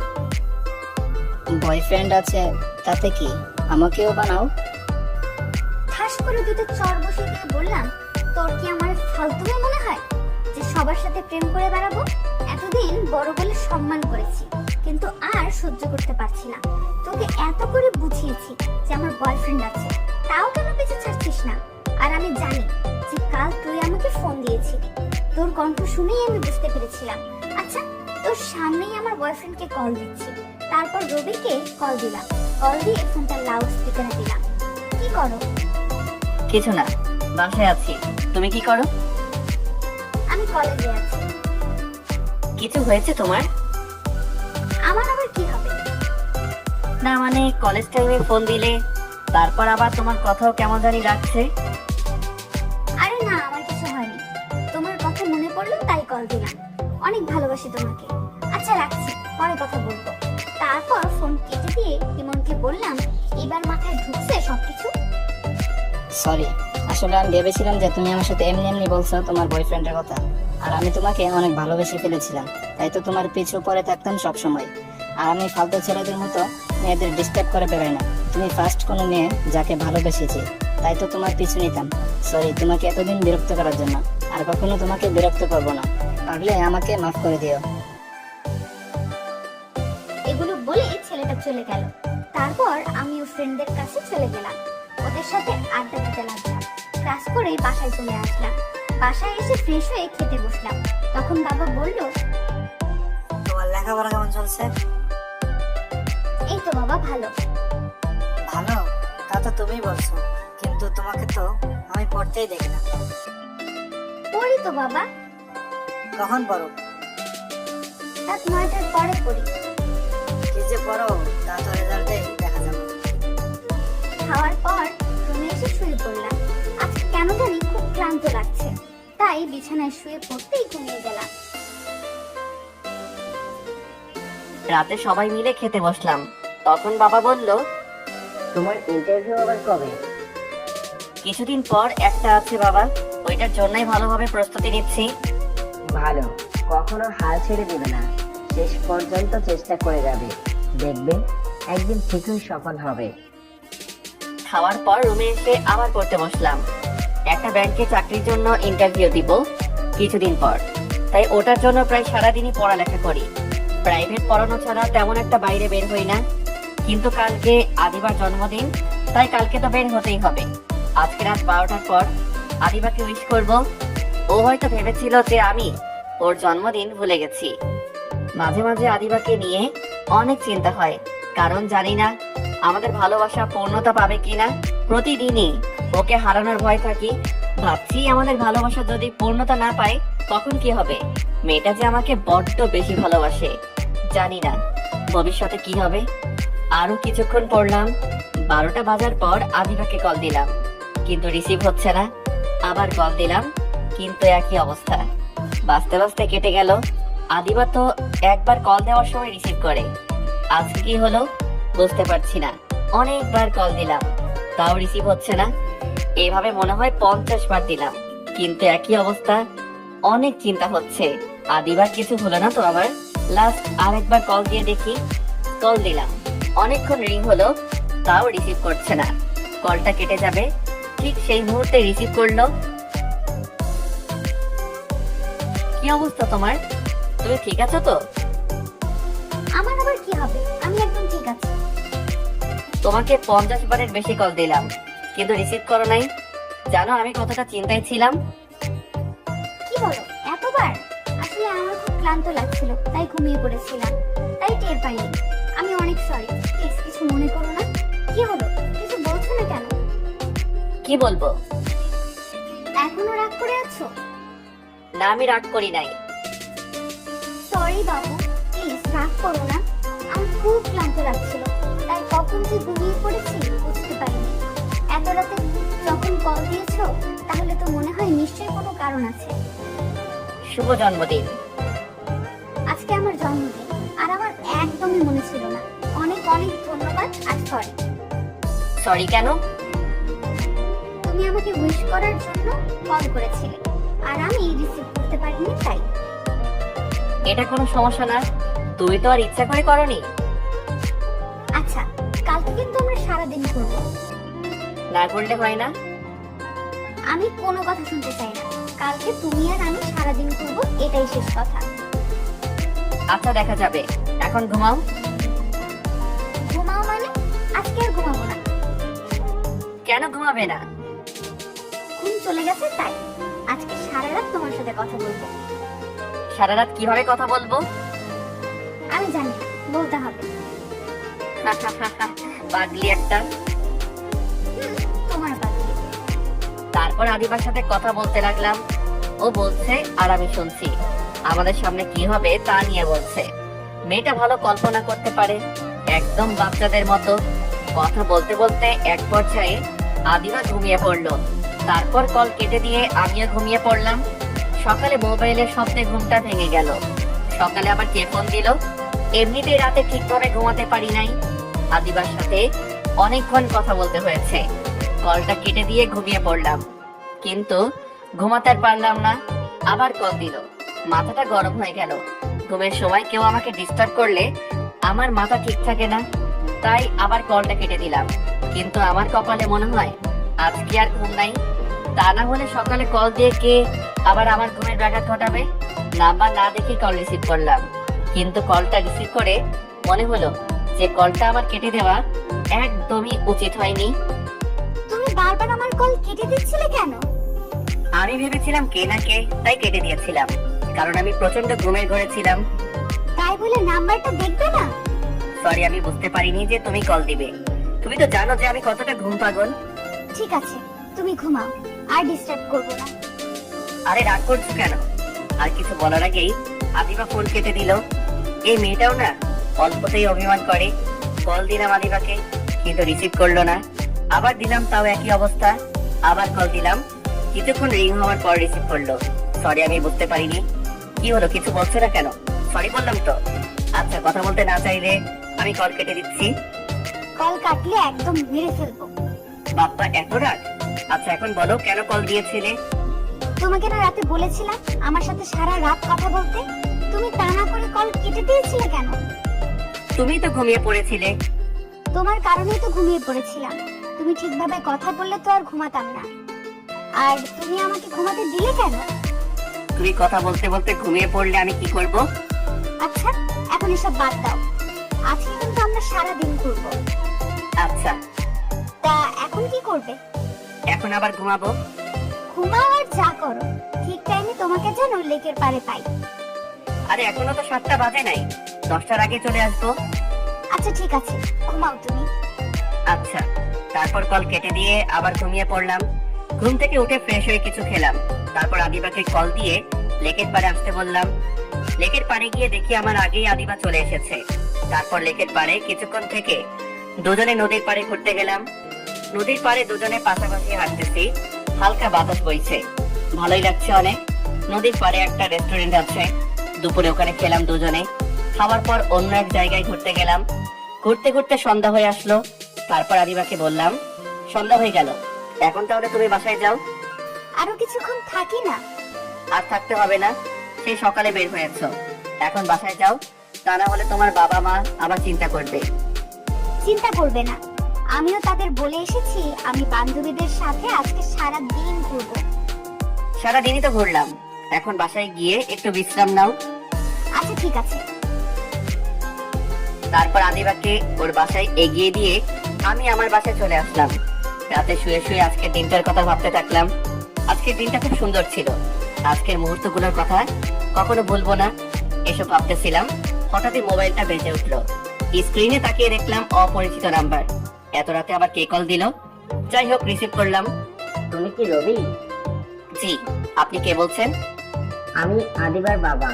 [SPEAKER 5] বয়ফ্রেন্ড আছে তাতে কি, আমাকেও বানাও।
[SPEAKER 2] ঠাস করে দুটো চর বসিয়ে দিয়ে বললাম, তোর কি আমার ফালতু মেয়ে মনে হয় যে সবার সাথে প্রেম করে বেড়াবো? এতদিন বড় বলে সম্মান করেছি, কিন্তু আর সহ্য করতে পারছি না। তোকে এত করে বুঝিয়েছি যে আমার বয়ফ্রেন্ড আছে, তাও কেন পিছু ছাড়ছিস না? আর আমি জানি যে কাল তুই আমাকে ফোন দিয়েছিলি, তোর কণ্ঠ শুনেই আমি বুঝতে পেরেছিলাম। আচ্ছা, তোর সামনেই আমার বয়ফ্রেন্ডকে কল দিচ্ছি, তারপর রবিকে কল দিলাম, কল দিয়ে ফোনটা লাউড স্পিকারে দিলাম। কি করো?
[SPEAKER 1] কিছু না, বাসায় আছি। তুমি কি করো?
[SPEAKER 2] আমি কলেজে আছি।
[SPEAKER 1] কিছু হয়েছে তোমার?
[SPEAKER 2] আমার আবার কি হবে?
[SPEAKER 1] না মানে কলেজ টাইমে ফোন দিলে তারপর আবার তোমার কথাও কেমন জানি লাগছে।
[SPEAKER 2] আরে না, আমার কিছু হয়নি। তোমার কথা মনে পড়লো তাই কল দিলাম। অনেক ভালোবাসি তোমাকে। আচ্ছা রাখছি, পরে কথা বলবো। তারপর ফোন কেটে দিয়ে ইমনকে বললাম, এবার মাথায় ঢুকছে সবকিছু?
[SPEAKER 5] সরি, আসলে আমি ভেবেছিলাম যে তুমি আমার সাথে এমনি এমনি বলছো তোমার বয়ফ্রেন্ডের কথা, আর আমি তোমাকে অনেক ভালোবেসে ফেলেছিলাম, তাই তো তোমার পিছু পড়ে থাকতাম সব সময়। আর আমি ফালতু ছেলেদের মতো মেয়েদের ডিস্টার্ব করে বেরোই না। তুমি ফার্স্ট কোনো মেয়ে যাকে ভালোবেসেছি, তাই তো তোমার পিছু নিতাম। সরি তোমাকে এতদিন বিরক্ত করার জন্য, আর কখনো তোমাকে বিরক্ত করবো না। পারলে আমাকে মাফ করে দিও।
[SPEAKER 2] এগুলো বলে ছেলেটা চলে গেল। তারপর আমি ও ফ্রেন্ডদের কাছে চলে গেলাম, ওদের সাথে আড্ডা দিতে লাগলাম। ক্লাস করে বাসায় চলে আসলাম। বাসায় এসে ফ্রেশ হয়ে খেতে বসলাম। তখন বাবা বলল,
[SPEAKER 6] তোমার লেখাপড়া কেমন চলছে?
[SPEAKER 2] এই তো বাবা ভালো।
[SPEAKER 6] ভালো? তা তো তুমিই বলছো, কিন্তু তোমাকে তো আমি পড়তেই দেখি না।
[SPEAKER 2] পড়ি তো বাবা,
[SPEAKER 6] কখন পড়ো?
[SPEAKER 2] রাত 9টার পরে পড়ি।
[SPEAKER 6] কি যে পড়ো তা তো রেজাল্টেই দেখা যাবে।
[SPEAKER 2] খাওয়ার পর রুমে এসে শুয়ে পড়লাম। আজকে কেন জানি খুব ক্লান্ত লাগছে, তাই বিছানায় শুয়ে পড়তেই ঘুমিয়ে গেলাম।
[SPEAKER 1] রাতে সবাই মিলে খেতে বসলাম। তখন বাবা বলল,
[SPEAKER 5] তোমার ইন্টারভিউ আবার কবে?
[SPEAKER 1] কিছুদিন পর একটা আছে বাবা, ওইটার জন্যই ভালোভাবে প্রস্তুতি নিচ্ছি।
[SPEAKER 5] ভালো, কখনো হাল ছেড়ে দিবে না, শেষ পর্যন্ত চেষ্টা করে যাবে, দেখবে একদিন ঠিকই সফল হবে।
[SPEAKER 1] খাওয়ার পর রুমে এসে আবার পড়তে বসলাম। একটা ব্যাংকে চাকরির জন্য ইন্টারভিউ দিব কিছুদিন পর, তাই ওটার জন্য প্রায় সারাদিনই পড়ালেখা করি। প্রাইভেট পড়ানো ছাড়া তেমন একটা বাইরে বের হই না, কিন্তু কালকে আদিবার জন্মদিন, তাই কালকে তো বের হতেই হবে। আজকে রাত 12টার পর আদিবাকে উইশ করব। ও হয়তো ভেবেছিল যে আমি ওর জন্মদিন ভুলে গেছি। মাঝে মাঝে আদিবাকে নিয়ে অনেক চিন্তা হয়, কারণ জানি না আমাদের ভালোবাসা পূর্ণতা পাবে কিনা। প্রতিদিনই ওকে হারানোর ভয় থাকি। ভাবছি আমাদের ভালোবাসা যদি পূর্ণতা না পায় তখন কি হবে। মেয়েটা যে আমাকে বড্ড বেশি ভালোবাসে, জানি না ভবিষ্যতে কি হবে। আরো কিছুক্ষণ পড়লাম। 12টা বাজার পর আদিবাকে কল দিলাম, কিন্তু রিসিভ হচ্ছে না। আবার কল দিলাম, কিন্তু একই অবস্থা। বাঁচতে বাঁচতে কেটে গেল। আদিবা তো একবার কল দেওয়ার সময় রিসিভ করে, আজকে কি হলো বুঝতে পারছি না। অনেকবার কল দিলাম, তাও রিসিভ হচ্ছে না। এভাবে মনে হয় 50 বার দিলাম, কিন্তু একই অবস্থা। অনেক চিন্তা হচ্ছে, আদিবার কিছু হলো না তো আবার। লাস্ট আরেকবার কল দিয়ে দেখি। কল দিলাম, অনেকক্ষণ রিং হলো, তাও রিসিভ করছে না। কলটা কেটে যাবে, ঠিক সেই মুহূর্তে রিসিভ করলো। কি অবস্থা তোমার? তুমি ঠিক আছো তো?
[SPEAKER 2] আমার আবার কি হবে, আমি একদম ঠিক আছি।
[SPEAKER 1] তোমাকে 50 বারের বেশি কল দিলাম, কিন্তু রিসিভ করো নাই। জানো আমি কতটা চিন্তায় ছিলাম।
[SPEAKER 2] কি বলো, এতবার? আসলে আমার খুব ক্লান্ত লাগছিল, তাই ঘুমিয়ে পড়েছিলাম, তাই টের পাইনি। আমি অনেক সরি, প্লিজ কিছু মনে করো না। কি হলো, কিছু বলছো না কেন?
[SPEAKER 1] কি বলবো?
[SPEAKER 2] এখনো রাগ করে আছো?
[SPEAKER 1] না, আমি রাগ করি নাই।
[SPEAKER 2] সরি বাবু, প্লিজ রাগ করো না। আমার খুব ক্লান্ত লাগছিল, তাই কখন যে ঘুমিয়ে পড়েছি বুঝতে পারিনি। এত রাতে যখন কল দিয়েছো, তাহলে তো মনে হয় নিশ্চয়ই কোনো কারণ আছে।
[SPEAKER 1] শুভ জন্মদিন।
[SPEAKER 2] আজকে আমার জন্মদিন, আর আমার একদমই মনে ছিল না। অনেক অনেক ধন্যবাদ আর সরি।
[SPEAKER 1] সরি কেন?
[SPEAKER 2] তুমি আমাকে উইশ করার জন্য কল করেছিলে, আর আমি রিসিভ করতে পারিনি, তাই।
[SPEAKER 1] এটা কোনো সমস্যা না, তুমি তো আর ইচ্ছা করে করনি।
[SPEAKER 2] আচ্ছা, কালকে কিন্তু আমরা সারাদিন করবো।
[SPEAKER 1] না করলে হয় না।
[SPEAKER 2] আমি কোনো কথা শুনতে চাই না। কালকে তুমি আর আমি সারাদিন করবো, এটাই শেষ কথা।
[SPEAKER 1] আচ্ছা, দেখা যাবে। এখন ঘুমাও।
[SPEAKER 2] ঘুমাও মানে? আজকে আর ঘুমাবো না।
[SPEAKER 1] কেন ঘুমাবে না?
[SPEAKER 2] ঘুম চলে গেছে, তাই। আজকে সারা রাত তোমার সাথে কথা বলবো।
[SPEAKER 1] সারা রাত কিভাবে কথা বলবো?
[SPEAKER 2] আমি জানি, বলতে হবে।
[SPEAKER 1] পাগলি একটা।
[SPEAKER 2] তোমার পাগলি।
[SPEAKER 1] তারপর আদিবার সাথে কথা বলতে লাগলাম। ও বলছে আর আমি শুনছি। আমাদের সামনে কি হবে তা নিয়ে বলছে। মেয়েটা ভালো কল্পনা করতে পারে, একদম বাচ্চাদের মতো। কথা বলতে বলতে এক পর্যায়ে আদিবা ঘুমিয়ে পড়লো। তারপর কল কেটে দিয়ে আমিও ঘুমিয়ে পড়লাম। সকালে মোবাইলের শব্দে ঘুমটা ভেঙে গেল। সকালে আবার কে ফোন দিল। এমনিতেই রাতে ঠিকভাবে ঘুমাতে পারি নাই। আদিবার সাথে অনেকক্ষণ কথা বলতে হয়েছে। কলটা কেটে দিয়ে ঘুমিয়ে পড়লাম, কিন্তু ঘুমাতে আর পারলাম না। আবার কল দিল। মাথাটা গরম হয়ে গেল। ঘুমের সময় কেউ আমাকে ডিস্টার্ব করলে আমার মাথা ঠিক থাকে না, তাই আবার কলটা কেটে দিলাম। কিন্তু আমার কপালে মনে হয় আজকে আর ঘুম নাই। তা না হলে সকালে কল দিয়ে কে আবার আমার ঘুমের ব্যাঘাত ঘটাবে। নাম্বার না দেখে কল রিসিভ করলাম, কিন্তু কলটা রিসিভ করে মনে হলো যে কলটা আমার কেটে দেওয়া একদমই উচিত হয়নি।
[SPEAKER 2] তুমি বারবার আমার কল কেটে দিচ্ছিলে কেন?
[SPEAKER 1] আমি ভেবেছিলাম কে না কে, তাই কেটে দিয়েছিলাম, কারণ আমি প্রচন্ড ঘুমের ঘরে ছিলাম।
[SPEAKER 2] তাই বলে নাম্বারটা দেখবে না?
[SPEAKER 1] সরি, আমি বুঝতে পারিনি যে তুমি কল দিবে। তুমি তো জানো যে আমি কতটা ঘুম পাগল।
[SPEAKER 2] ঠিক আছে, তুমি ঘুমাও, আর ডিস্টার্ব করবো না।
[SPEAKER 1] আরে রাগ করছো কেন? আর কিছু বলার আগেই আদিবা ফোন কেটে দিল। এই মেয়েটাও না অল্পতেই অভিমান করে। কল দিলাম আদিবাকে, কিন্তু রিসিভ করলো না। আবার দিলাম, তাও একই অবস্থা। আবার কল দিলাম, কিছুক্ষণ রিং হওয়ার পর রিসিভ করলো। সরি, আমি বুঝতে পারিনি। কি হলো, কিছু বলছো না কেন? সরি বললাম তো। আচ্ছা, কথা বলতে না চাইলে আমি কল কেটে দিচ্ছি।
[SPEAKER 2] কল কাটলে একদম মেরে ফেলবো।
[SPEAKER 1] বাপ্পা, এত রাগ? আচ্ছা, এখন বলো কেন কল দিয়েছিলে?
[SPEAKER 2] তোমাকে না রাতে বলেছিলাম আমার সাথে সারা রাত কথা বলতে, তুমি তা না করে কল কেটে দিয়েছিলে কেন?
[SPEAKER 1] তুমি তো ঘুমিয়ে পড়েছিলে।
[SPEAKER 2] তোমার কারণেই তো ঘুমিয়ে পড়েছিলাম। তুমি ঠিকভাবে কথা বললে তো আর ঘুমাতাম না। আর তুমি আমাকে ঘুমাতে দিলে কেন?
[SPEAKER 1] তুমি কথা বলতে বলতে ঘুমিয়ে পড়লে আমি কি করব?
[SPEAKER 2] আচ্ছা, এখন এসব বাদ দাও। আজকে কিন্তু আমরা সারা দিন ঘুরবো।
[SPEAKER 1] আচ্ছা,
[SPEAKER 2] তা এখন কি করবে?
[SPEAKER 1] এখন আবার ঘুমাবো।
[SPEAKER 2] ঘুমাও আর যা করো, ঠিক টাইমে তোমাকে যেন লেকের পাড়ে পাই।
[SPEAKER 1] আরে এখনো তো 7টা বাজে নাই, 10টার আগে চলে আসবো।
[SPEAKER 2] আচ্ছা ঠিক আছে, ঘুমাও তুমি।
[SPEAKER 1] আচ্ছা, তারপর কল কেটে দিয়ে আবার ঘুমিয়ে পড়লাম। ঘুম থেকে উঠে ফ্রেশ হয়ে কিছু খেলাম। তারপর আদিবাকে কল দিয়ে লেকের পাড়ে আসতে বললাম। লেকের পাড়ে গিয়ে দেখি আমার আগেই আদিবা চলে এসেছে। তারপর লেকের পাড়ে কিছুক্ষণ থেকে দুজনে নদীর পাড়ে ঘুরতে গেলাম। নদীর পাড়ে দুজনে পাশাপাশি হাঁটতেছি, হালকা বাতাস বইছে, ভালোই লাগছে অনেক। নদীর পাড়ে একটা রেস্টুরেন্ট আছে, দুপুরে ওখানে খেলাম দুজনে। খাওয়ার পর অন্য এক জায়গায় ঘুরতে গেলাম। ঘুরতে ঘুরতে সন্ধ্যা হয়ে আসলো। তারপর আদিবাকে বললাম, সন্ধ্যা হয়ে গেল, এখন তাহলে তুমি বাসায় যাও।
[SPEAKER 2] আরো কিছুক্ষণ থাকি না?
[SPEAKER 1] আর থাকতে হবে না, সেই সকালে বের হয়েছো, এখন বাসায় যাও, তা না হলে তোমার বাবা মা আবার চিন্তা করবে।
[SPEAKER 2] চিন্তা করবে না, আমিও তাদের বলে এসেছি আমি বান্ধবীদের সাথে আজকে সারা দিন ঘুরবো।
[SPEAKER 1] সারাদিনই তো ঘুরলাম, এখন বাসায় গিয়ে একটু বিশ্রাম নাও।
[SPEAKER 2] আচ্ছা ঠিক আছে।
[SPEAKER 1] তারপর আদিবাকে ওর বাসায় এগিয়ে দিয়ে আমি আমার বাসায় চলে আসলাম। রাতে শুয়ে শুয়ে আজকের দিনটার কথা ভাবতে থাকলাম। আজকের দিনটা খুব সুন্দর ছিল। আজকের মুহূর্তগুলোর কথা কখনো ভুলবো না, এসব ভাবতেছিলাম। হঠাৎই মোবাইলটা বেজে উঠলো। স্ক্রিনে তাকিয়ে দেখলাম অপরিচিত নাম্বার। এত রাতে আবার কে কল দিল? যাই হোক, রিসিভ করলাম।
[SPEAKER 5] তুমি কি রবি?
[SPEAKER 1] জি, আপনি কে বলছেন?
[SPEAKER 5] আমি আদিবার বাবা।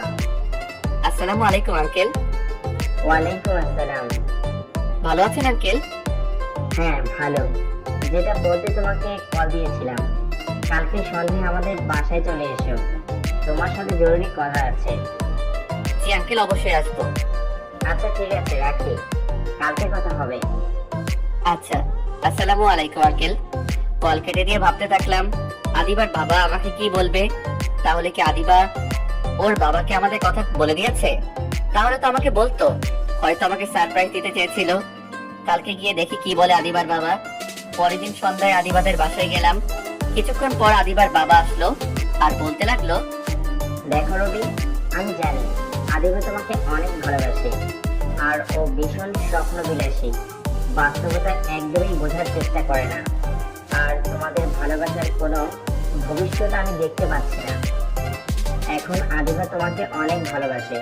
[SPEAKER 1] আসসালামু আলাইকুম আঙ্কেল।
[SPEAKER 5] ওয়ালাইকুম আসসালাম।
[SPEAKER 1] ভালো আছেন আঙ্কেল?
[SPEAKER 5] হ্যাঁ ভালো। যেটা বলতে তোমাকে কল দিয়েছিলাম, কালকে সন্ধ্যায় আমাদের বাসায় চলে এসো, তোমার সাথে জরুরি কথা আছে।
[SPEAKER 1] জি আঙ্কেল, অবশ্যই আসবো।
[SPEAKER 5] আচ্ছা ঠিক আছে, রাখি, কালকে কথা হবে।
[SPEAKER 1] আচ্ছা, আসসালামু আলাইকুম আঙ্কেল। কল কেটে দিয়ে ভাবতে থাকলাম আদিবার বাবা আমাকে কি বলবে। তাহলে কি আদিবা ওর বাবাকে আমাদের কথা বলে দিয়েছে? তাহলে তো আমাকে বলতো, হয়তো আমাকে সারপ্রাইজ দিতে চেয়েছিল। কালকে গিয়ে দেখি কি বলে আদিবার বাবা। পরের দিন সন্ধ্যায় আদিবাদের বাসায় গেলাম। কিছুক্ষণ পর আদিবার বাবা আসলো আর বলতে লাগলো,
[SPEAKER 5] দেখো রবি, আমি জানি আদিবা তোমাকে অনেক ভালোবাসে, আর ও ভীষণ স্বপ্নবিলাসী, বাস্তবতা একদমই বোঝার চেষ্টা করে না। আর তোমাদের ভালোবাসার কোনো ভবিষ্যৎ আমি দেখতে পাচ্ছি না। এখন আদিবা তোমাকে অনেক ভালোবাসে,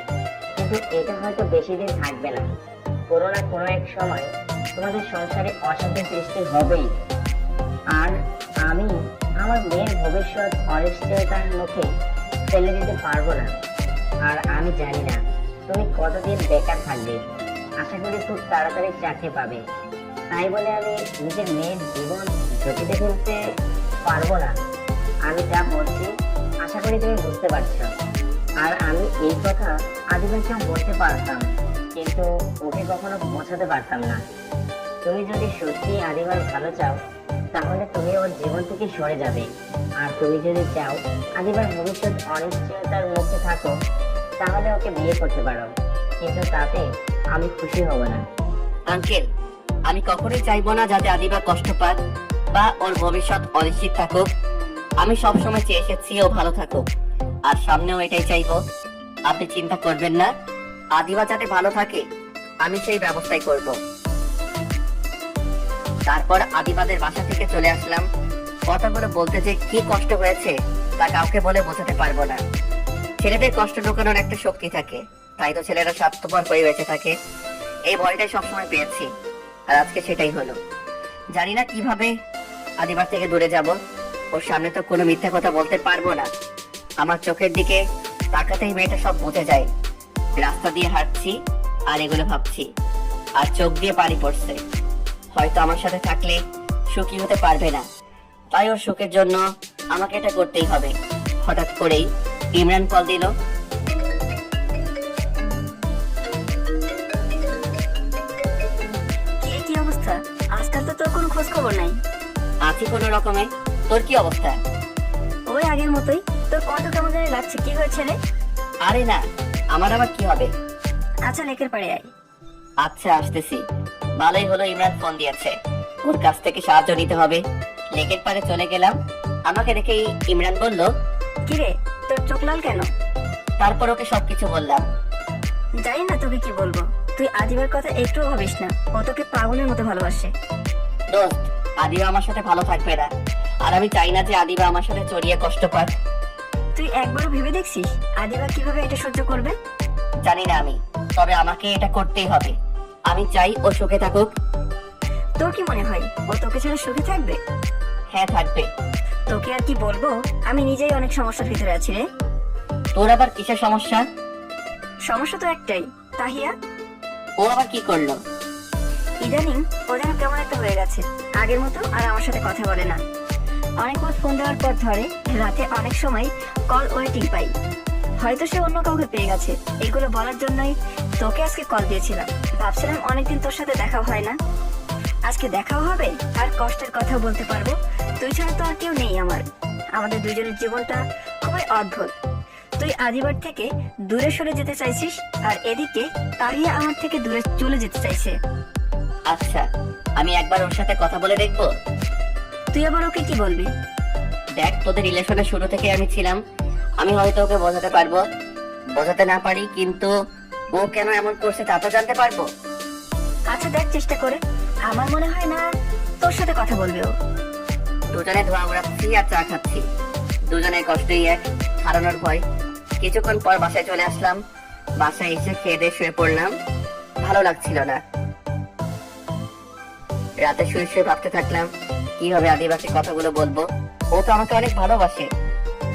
[SPEAKER 5] কিন্তু এটা হয়তো বেশি দিন থাকবে না। কোনো না কোনো এক সময় তোমাদের সংসারে অশান্তি সৃষ্টি হবেই। আর আমি আমার মেয়ের ভবিষ্যৎ অনিশ্চয়তার মুখে ফেলে দিতে পারবো না। আর আমি জানি না তুমি কতদিন বেকার থাকবে, আশা করি খুব তাড়াতাড়ি চাকরি পাবে। তাই বলে আমি নিজের মেয়ের জীবন ঝুঁকিতে ফেলতে পারবো না। আমি যা বলছি আশা করি তুমি বুঝতে পারছো। আর আমি এই কথা আদিবাকেও বলতে পারতাম, কিন্তু ওকে কখনো বোঝাতে পারতাম না। তুমি যদি সত্যি আদিবার ভালো চাও, তাহলে তুমি ওর জীবন থেকে সরে যাবে। আর তুমি যদি চাও আদিবার ভবিষ্যৎ অনিশ্চয়তার মুখে থাকো, তাহলে ওকে বিয়ে করতে পারো, কিন্তু তাতে আমি খুশি হব না।
[SPEAKER 1] আঙ্কেল, আমি কখনোই চাইবো না যাতে আদিবা কষ্ট পাক বা ওর ভবিষ্যৎ অনিশ্চিত থাকুক। আমি সবসময় চেয়ে এসেছি ও ভালো থাকুক, আর সামনেও এটাই চাইবো। আপনি চিন্তা করবেন না, আদিবা যাতে ভালো থাকে আমি সেই ব্যবস্থাই করব। তারপর আদিবাদের বাসা থেকে চলে আসলাম। কথাগুলো বলতে যে কি কষ্ট হয়েছে তা কাউকে বলে বোঝাতে পারবো না। ছেলেদের কষ্ট ঢোকানোর একটা শক্তি থাকে, তাই তো ছেলেরা স্বার্থপর হয়ে বেঁচে থাকে। এই ভয়টাই সবসময় পেয়েছি, আর আজকে সেটাই হলো। জানি না কিভাবে আদিবার থেকে দূরে যাব। ওর সামনে তো কোনো মিথ্যা কথা বলতে পারবো না। আমার চোখের দিকে তাকাতেই মেয়েটা সব বুঝে যায়। রাস্তা দিয়ে হাঁটছি আর এগুলো ভাবছি, আর চোখ দিয়ে পানি পড়ছে। হয়তো আমার সাথে থাকলে সুখী হতে পারবে না, তাই ওর সুখের জন্য আমাকে এটা করতেই হবে। হঠাৎ করেই ইমরান কল দিল।
[SPEAKER 3] কি অবস্থা? আজকাল তো তোর কোনো খোঁজ খবর নাই।
[SPEAKER 1] আছি কোনো রকমে। তোর কি অবস্থা?
[SPEAKER 3] ওই আগের মতোই। তোর কত কেমন জানি লাগছে, কি হয়েছে রে?
[SPEAKER 1] আরে না, আমার আবার কি হবে?
[SPEAKER 3] আচ্ছা, লেকের পাড়ে আয়।
[SPEAKER 1] আচ্ছা, আসতেছি। ভালোই হলো ইমরান ফোন দিয়েছে, ওর কাছ থেকে সাহায্য নিতে হবে। লেকের পাড়ে চলে গেলাম। আমাকে দেখেই ইমরান বলল,
[SPEAKER 3] কি রে, তোর চোখ লাল কেন?
[SPEAKER 1] তারপর ওকে সবকিছু বললাম।
[SPEAKER 3] জানি না তোকে কি বলবো। তুই আদিবার কথা একটুও ভাবিস না, ও তোকে পাগলের মতো ভালোবাসে।
[SPEAKER 1] দোস্ত, আদিবা আমার সাথে ভালো থাকবে না, আর আমি চাই না যে আদিবা আমার সাথে জড়িয়ে কষ্ট পাক।
[SPEAKER 3] তুই একবারও ভেবে দেখছিস আদিবা কিভাবে এটা সহ্য করবে?
[SPEAKER 1] জানি না আমি, তবে আমাকে এটা করতেই হবে। আমি চাই ও সুখে থাকুক।
[SPEAKER 3] তোর কি মনে হয় ও তোকে ছাড়া সুখে থাকবে?
[SPEAKER 1] হ্যাঁ, থাকবে।
[SPEAKER 3] তোকে আর কি বলবো, আমি নিজেই অনেক সমস্যার ভিতরে আছি রে।
[SPEAKER 1] তোর আবার কিসের সমস্যা?
[SPEAKER 3] সমস্যা তো একটাই, তাহিয়া।
[SPEAKER 1] ও আবার কি করলো?
[SPEAKER 3] ইদানিং ও যেন কেমন একটা হয়ে গেছে, আগের মতো আর আমার সাথে কথা বলে না। অনেকবার ফোন দেওয়ার পর ধরে, রাতে অনেক সময় কল ওয়েটিং পাই। হয়তো সে অন্য কাউকে পেয়ে গেছে। এগুলো বলার জন্যই তোকে আজকে কল দিয়েছিলাম। ভাবছিলাম অনেকদিন তোর সাথে দেখা হয় না, আজকে দেখাও হবে আর কষ্টের কথা বলতে পারবো। তুই ছাড়া তো আর কেউ নেই আমার। আমাদের দুজনের জীবনটা খুবই অদ্ভুত। তুই আদিবার থেকে দূরে সরে যেতে চাইছিস, আর এদিকে তাহিয়া আমার থেকে দূরে চলে যেতে চাইছে।
[SPEAKER 1] আচ্ছা, আমি একবার ওর সাথে কথা বলে দেখবো।
[SPEAKER 3] তুই আবার ওকে কি বলবি?
[SPEAKER 1] দেখ, তোদের রিলেশনের শুরু থেকে আমি ছিলাম। আমি হয়তো ওকে বোঝাতে পারবো, বোঝাতে না পারি, কিন্তু ও কেন এমন করছে তা তো জানতে পারবো।
[SPEAKER 3] আচ্ছা, দেখ চেষ্টা করে। আমার মনে হয় না তোর সাথে কথা বলবে ও।
[SPEAKER 1] দুজনে ধোয়া উড়াচ্ছি আর চা খাচ্ছি। দুজনের কষ্টই এক, হারানোর ভয়। কিছুক্ষণ পর বাসায় চলে আসলাম। বাসায় এসে খেয়ে দিয়ে শুয়ে পড়লাম। ভালো লাগছিল না। রাতে শুয়ে শুয়ে ভাবতে থাকলাম কিভাবে আদিবাসী কথাগুলো বলবো। ও তো আমাকে অনেক ভালোবাসে,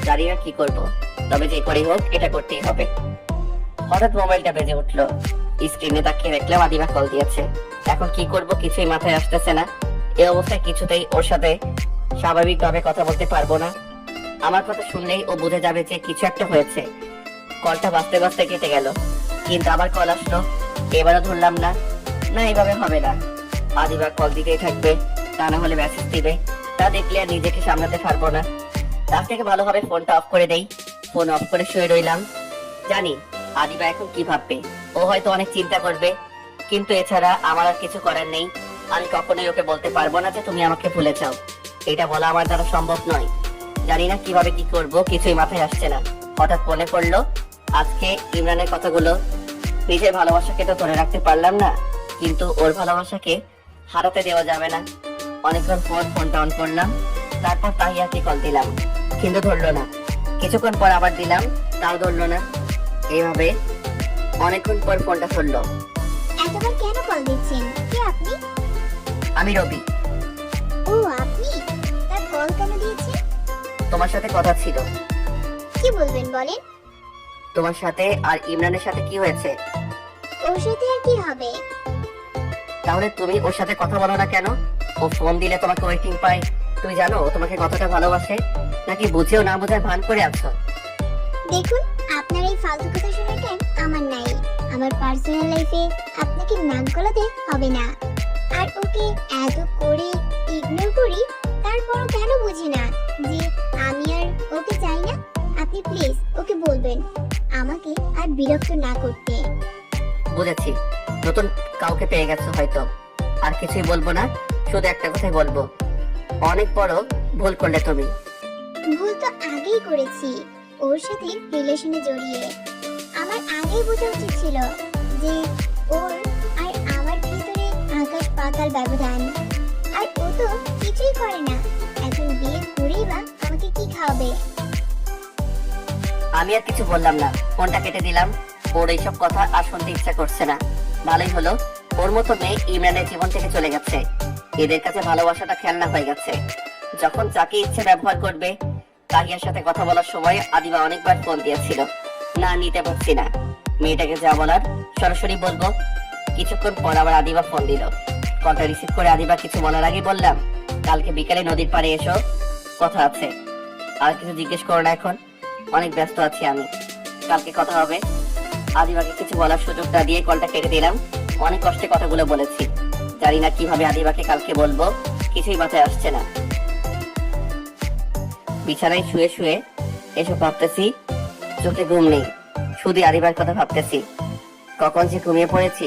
[SPEAKER 1] জানি না কি করবো, তবে যে করেই হোক এটা করতেই হবে। হঠাৎ মোবাইলটা বেজে উঠলো। স্ক্রিনে তাকিয়ে দেখলাম আদিবা কল দিয়েছে। এখন কি করব কিছুই মাথায় আসতেছে না। এই অবস্থায় কিছুতেই ওর সাথে স্বাভাবিকভাবে কথা বলতে পারবো না। আমার কথা শুনলেই ও বুঝে যাবে যে কিছু একটা হয়েছে। কলটা বাজতে বাজতে কেটে গেল, কিন্তু আবার কল আসলো। এবারও ধরলাম না। না, এভাবে হবে না। আদিবা কল দিতেই থাকবে, তা না হলে মেসেজ দিবে, তা দেখলে আর নিজেকে সামলাতে পারবো না। তার থেকে ভালোভাবে ফোনটা অফ করে দেই। ফোন অফ করে শুয়ে রইলাম। জানি আদিবা এখন কি ভাববে। ও হয়তো অনেক চিন্তা করবে, কিন্তু এছাড়া আমার আর কিছু করার নেই। আমি কখনোই ওকে বলতে পারবো না যে তুমি আমাকে ভুলে যাও। এটা বলা আমার দ্বারা সম্ভব নয়। জানি না কিভাবে কি করব, কিছুই মাথায় আসছে না। হঠাৎ মনে পড়লো আজকে ইমরানের কথাগুলো। নিজের ভালোবাসাকে তো ধরে রাখতে পারলাম না, কিন্তু ওর ভালোবাসাকে হারাতে দেওয়া যাবে না। অনেকক্ষণ পর ফোনটা অন করলাম, তারপর তাহিয়াকে কল দিলাম, কিন্তু ধরলো না। কিছুক্ষণ পর আবার দিলাম, তাও ধরলো না। এইভাবে অনেকক্ষণ পর ফোনটা ধরলো।
[SPEAKER 4] এতবার কেন কল দিচ্ছেন? কে আপনি?
[SPEAKER 1] আমি রবি।
[SPEAKER 4] ও আপনি? তার কল কেন দিয়েছেন?
[SPEAKER 1] তোমার সাথে কথা ছিল।
[SPEAKER 4] কি বলবেন বলেন?
[SPEAKER 1] তোমার সাথে আর ইমরানের সাথে কি হয়েছে?
[SPEAKER 4] ওর সাথে আর কি হবে?
[SPEAKER 1] তাহলে তুমি ওর সাথে কথা বলো না কেন? ও ফোন দিলে তোমাকে ওয়েটিং পায়। তুমি জানো ও তোমাকে কতটা ভালোবাসে, নাকি বুঝেও না বোঝার ভান করে আছো?
[SPEAKER 4] দেখুন, আপনার এই ফালতু কথা শোনার টাইম আমার নাই। আমার পার্সোনাল লাইফে আপনাকে নাক গলাতে হবে না। আর ওকে এত করে ইগনোর করি, তারপরও কেন বুঝি না যে আমি আর ওকে চাই না? আপনি প্লিজ ওকে বলবেন আমাকে আর বিরক্ত না করতে।
[SPEAKER 1] বুঝেছি, নতুন কাউকে পেয়ে গেছো হয়তো। আর কিছুই বলবো না, শুধু একটা কথাই বলবো, অনেক বড় ভুল করলে তুমি।
[SPEAKER 4] ভুল তো আগেই করেছি, ওর সাথে রিলেশনে জড়িয়ে। আমার আগেই বোঝা উচিত ছিল যে ওর পাকার ব্যবধান। আর ও তো কিছুই করে না, এখন বিয়ে করেই বা আমাকে কি খাওয়াবে?
[SPEAKER 1] আমি আর কিছু বললাম না, ফোনটা কেটে দিলাম। ওর এইসব কথা আর শুনতে ইচ্ছা করছে না। ভালোই হলো, ওর মতো মেয়ে ইমরানের জীবন থেকে চলে গেছে। এদের কাছে ভালোবাসাটা খেলনা হয়ে গেছে। যখন যাকে ইচ্ছে ব্যবহার করবে। তাহিয়ার সাথে কথা বলার সময় আদিবা অনেকবার ফোন দিয়েছিল, না নিতে পারছি না। মেয়েটাকে যা বলার সরাসরি বলবো। কিছুক্ষণ পর আবার আদিবা ফোন দিল। কলটা রিসিভ করে আদিবা কিছু বলার আগে বললাম, কালকে বিকালে নদীর পাড়ে এসো, কথা আছে। আর কিছু জিজ্ঞেস করো না এখন, অনেক ব্যস্ত আছি আমি, কালকে কথা হবে। আদিবাকে কিছু বলার সুযোগ না দিয়ে কলটা কেটে দিলাম। অনেক কষ্টে কথাগুলো বলেছি, জানি না কিভাবে আদিবাকে কালকে বলবো, কিছুই মাথায় আসছে না। বিছানায় শুয়ে শুয়ে এসব ভাবতেছি, চোখে ঘুম নেই, শুধু আদিবার কথা ভাবতেছি। কখন যে ঘুমিয়ে পড়েছি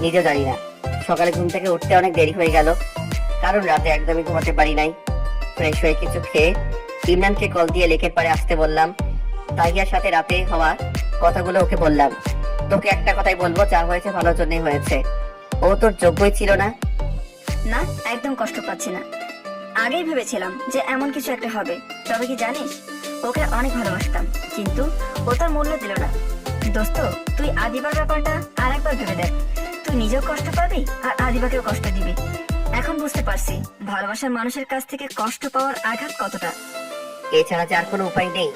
[SPEAKER 1] নিজে জানি না। সকালে ঘুম থেকে উঠতে অনেক দেরি হয়ে গেল, কারণ রাতে একদমই ঘুমাতে পারি নাই। ফ্রেশ হয়ে কিছু খেয়ে ইমরানকে কল দিয়ে লেকের পাড়ে আসতে বললাম। তাহিয়ার সাথে রাতে হওয়া কথাগুলো ওকে বললাম, তোকে একটা কথাই বলবো, যা হয়েছে ভালোর জন্যই হয়েছে। ও তোর যোগ্যই ছিল না।
[SPEAKER 3] না, একদম কষ্ট পাচ্ছি না। আগেই ভেবেছিলাম যে এমন কিছু একটা হবে। তবে কি জানিস, ওকে অনেক ভালোবাসতাম, কিন্তু ও তার মূল্য দিল না। দোস্ত, তুই আদিবার ব্যাপারটা আর একবার ভেবে দেখ। তুই নিজেও কষ্ট পাবি আর আদিবাকেও কষ্ট দিবি। এখন বুঝতে পারছি ভালোবাসার মানুষের কাছ থেকে কষ্ট পাওয়ার আঘাত কতটা।
[SPEAKER 1] এছাড়া যার কোনো উপায় নেই।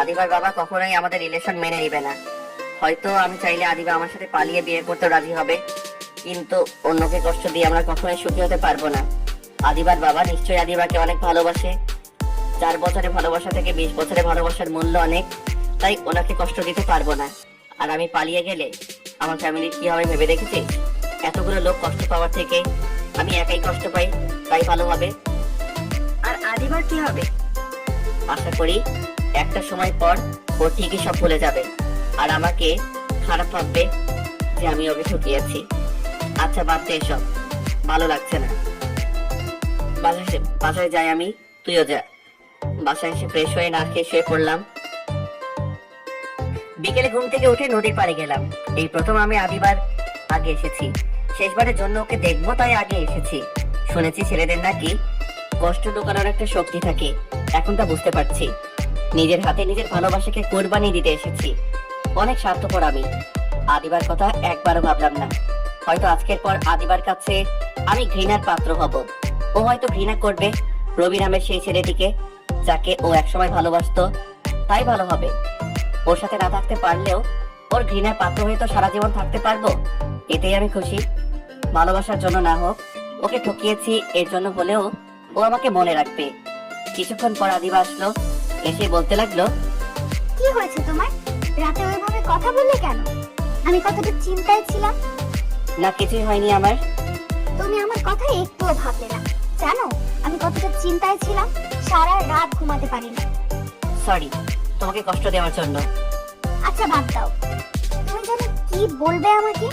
[SPEAKER 1] আদিবার বাবা কখনোই আমাদের রিলেশন মেনে নিবে না। হয়তো আমি চাইলে আদিবা আমার সাথে পালিয়ে বিয়ে করতে রাজি হবে, কিন্তু অন্যকে কষ্ট দিয়ে আমরা কখনোই সুখী হতে পারবো না। আদিবার বাবা নিশ্চয়ই আদিবাকে অনেক ভালোবাসে। 4 বছরের ভালোবাসা থেকে 20 বছরের ভালোবাসার মূল্য অনেক, তাই ওনাকে কষ্ট দিতে পারবো না। আর আমি পালিয়ে গেলে আমার ফ্যামিলির কি হবে ভেবে দেখেছি? এতগুলো লোক কষ্ট পাওয়ার থেকে আমি একাই কষ্ট পাই, তাই ভালো হবে।
[SPEAKER 3] আর আদিবার কি হবে?
[SPEAKER 1] আশা করি একটা সময় পর ও ঠিকই সব ভুলে যাবে, আর আমাকে খারাপ ভাববে যে আমি ওকে ঠকিয়েছি। আচ্ছা, বাদ দে এসব, ভালো লাগছে না। বাসায় যাই আমি, তুইও যা। বাসায় এসে ফ্রেশ হয়ে না খেয়ে শুয়ে পড়লাম। বিকেলে ঘুম থেকে উঠে নদীর পাড়ে গেলাম। এই প্রথম আমি আদিবার আগে এসেছি। শেষবারের জন্য ওকে দেখবো তাই আগে এসেছি। শুনেছি ছেলেদের নাকি কষ্ট লুকানোর একটা শক্তি থাকে, এখন তা বুঝতে পারছি। নিজের হাতে নিজের ভালোবাসাকে কোরবানি দিতে এসেছি। অনেক স্বার্থপর আমি। আদিবার কথা একবারও ভাবলাম না। হয়তো আজকের পর আদিবার কাছে আমি ঘৃণার পাত্র হব। ও হয়তো ঘৃণা করবে রবি নামের সেই ছেলেটিকে, যাকে ও একসময় ভালোবাসতো। তাই ভালো হবে, ওর সাথে না থাকতে পারলেও ওর ঘৃণার পাত্র হয়ে তো সারা জীবন থাকতে পারবো। এতেই আমি খুশি। ভালোবাসার জন্য না হোক, ওকে ঠকিয়েছি এর জন্য হলেও ও আমাকে মনে রাখবে। কিছুক্ষণ পর আদিবা আসলো, এসে বলতে লাগলো,
[SPEAKER 2] কি হয়েছে তোমার? রাতে ওইভাবে কথা বললে কেন? আমি কতটা চিন্তায় ছিলাম।
[SPEAKER 1] না, কিছুই হয়নি আমার।
[SPEAKER 2] তুমি আমার কথা একটুও ভাবলে না। জানো আমি কতটা চিন্তায় ছিলাম, সারা রাত ঘুমাতে পারিনি।
[SPEAKER 1] সরি তোমাকে কষ্ট দেওয়ার জন্য।
[SPEAKER 2] আচ্ছা বাদ দাও, তুমি জানো কি বলবে আমাকে?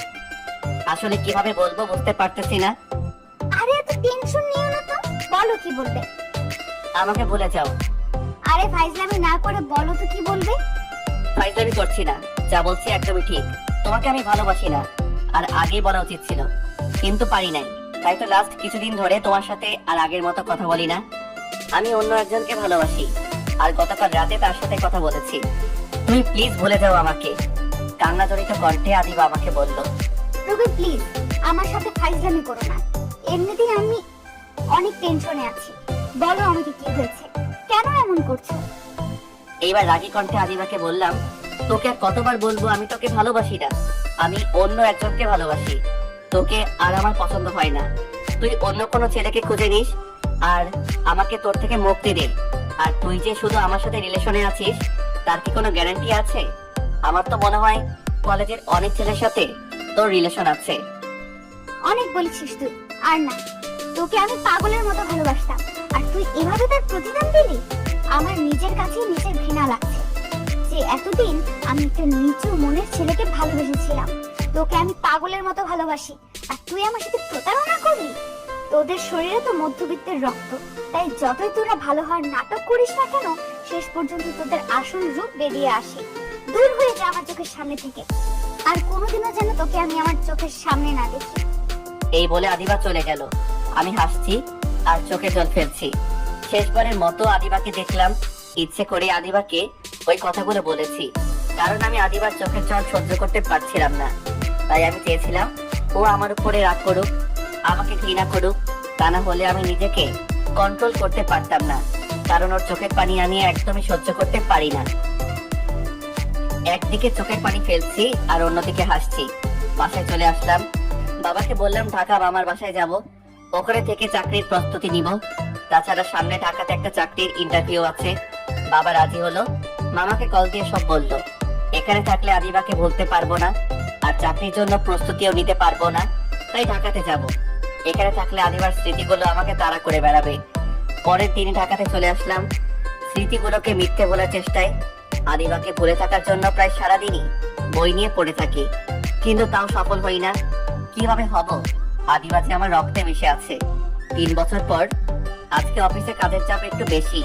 [SPEAKER 1] আসলে কিভাবে বলবো বুঝতে পারতেছি না।
[SPEAKER 2] আরে এত টেনশন নিও না তো, বলো কি বলবে।
[SPEAKER 1] আমাকে ভুলে যাও।
[SPEAKER 2] আরে ফাইজলামি না করে বলো তো কি বলবে।
[SPEAKER 1] ফাইজলামি করছি না, যা বলছি একদমই ঠিক। তোমাকে আমি ভালোবাসি না, আর আগেই বলা উচিত ছিল, কিন্তু পারি নাই। তাই তো লাস্ট কিছুদিন ধরে তোমার সাথে আর আগের মতো কথা বলি না। আমি অন্য একজনকে ভালোবাসি, আর গতকাল রাতে তার সাথে কথা বলেছি। তুমি প্লিজ ভুলে যাও আমাকে। কান্না জড়িত কণ্ঠে আদিবা আমাকে বলল।
[SPEAKER 2] রবি প্লিজ আমার সাথে ফাইজলামি করো না। এমনিতেই আমি অনেক টেনশনে আছি। বলো আমাকে কি হয়েছে, কেন এমন করছো?
[SPEAKER 1] এইবার রাগী কণ্ঠে আদিবাকে বললাম, তোকে আর কতবার বলবো আমি তোকে ভালোবাসি না। আমি অন্য একজনকে ভালোবাসি। তোকে আর আমার পছন্দ হয় না। তুই অন্য কোনো ছেলেকে খুঁজে নিস আর আমাকে তোর থেকে মুক্তি দে। আর তুই যে শুধু আমার সাথে রিলেশনে আছিস তার কি কোনো গ্যারান্টি আছে? আমার তো মনে হয় কলেজের অনেক ছেলের সাথে তোর রিলেশন আছে।
[SPEAKER 2] অনেক বলেছিস তুই, আর না, তোকে আমি পাগলের মতো ভালোবাসতাম, আর তুই এভাবে তার প্রতিদান দিলি। আমার নিজের কাছে নিজের ঘৃণা লাগছে যে এতদিন আমি একটা নিচু মনের ছেলেকে ভালোবেসেছিলাম। তোকে আমি পাগলের মতো ভালোবাসি, আর তুই আমার সাথে প্রতারণা করলি। তোদের শরীরে তো মধ্যবিত্তের রক্ত, তাই যতই তোরা ভালো হওয়ার নাটক করিস না কেন, শেষ পর্যন্ত তোদের আসল রূপ বেরিয়ে আসে। দূর হয়ে যা আমার চোখের সামনে থেকে, আর কোনোদিনও যেন তোকে আমি আমার চোখের সামনে না দেখি।
[SPEAKER 1] এই বলে আদিবা চলে গেল। আমি হাসছি আর চোখে জল ফেলছি। শেষবারের মতো আদিবাকে দেখলাম। ইচ্ছে করে আদিবাকে ওই কথাগুলো বলেছি, কারণ আমি আদিবার চোখের জল সহ্য করতে পারছিলাম না। তাই আমি চেয়েছিলাম ও আমার উপরে রাগ করুক, আমাকে ঘৃণা করুক, তা না হলে আমি নিজেকে কন্ট্রোল করতে পারতাম না, কারণ ওর চোখের পানি আমি একদমই সহ্য করতে পারি না। একদিকে চোখের পানি ফেলছি আর অন্যদিকে হাসছি। বাসায় চলে আসলাম। বাবাকে বললাম ঢাকা মামার বাসায় যাব, ওখানে থেকে চাকরির প্রস্তুতি নিব। তাছাড়া সামনে ঢাকাতে একটা চাকরির ইন্টারভিউ আছে। বাবা রাজি হলো। মামাকে কল দিয়ে সব বললো। এখানে থাকলে আদিবাকে ভুলতে পারবো না, আর চাকরির জন্য প্রস্তুতিও নিতে পারবো না, তাই ঢাকাতে যাব। এখানে থাকলে আদিবার স্মৃতিগুলো আমাকে তাড়া করে বেড়াবে। পরের দিন ঢাকাতে চলে আসলাম। স্মৃতিগুলোকে মিথ্যে বলার চেষ্টায় আদিবাকে ভুলে থাকার জন্য প্রায় সারাদিনই বই নিয়ে পড়ে থাকি, কিন্তু তাও সফল হই না। কিভাবে হব? আদিবা যে আমার রক্তে মিশে আছে। 3 বছর পর আজকে অফিসে কাজের চাপ একটু বেশি।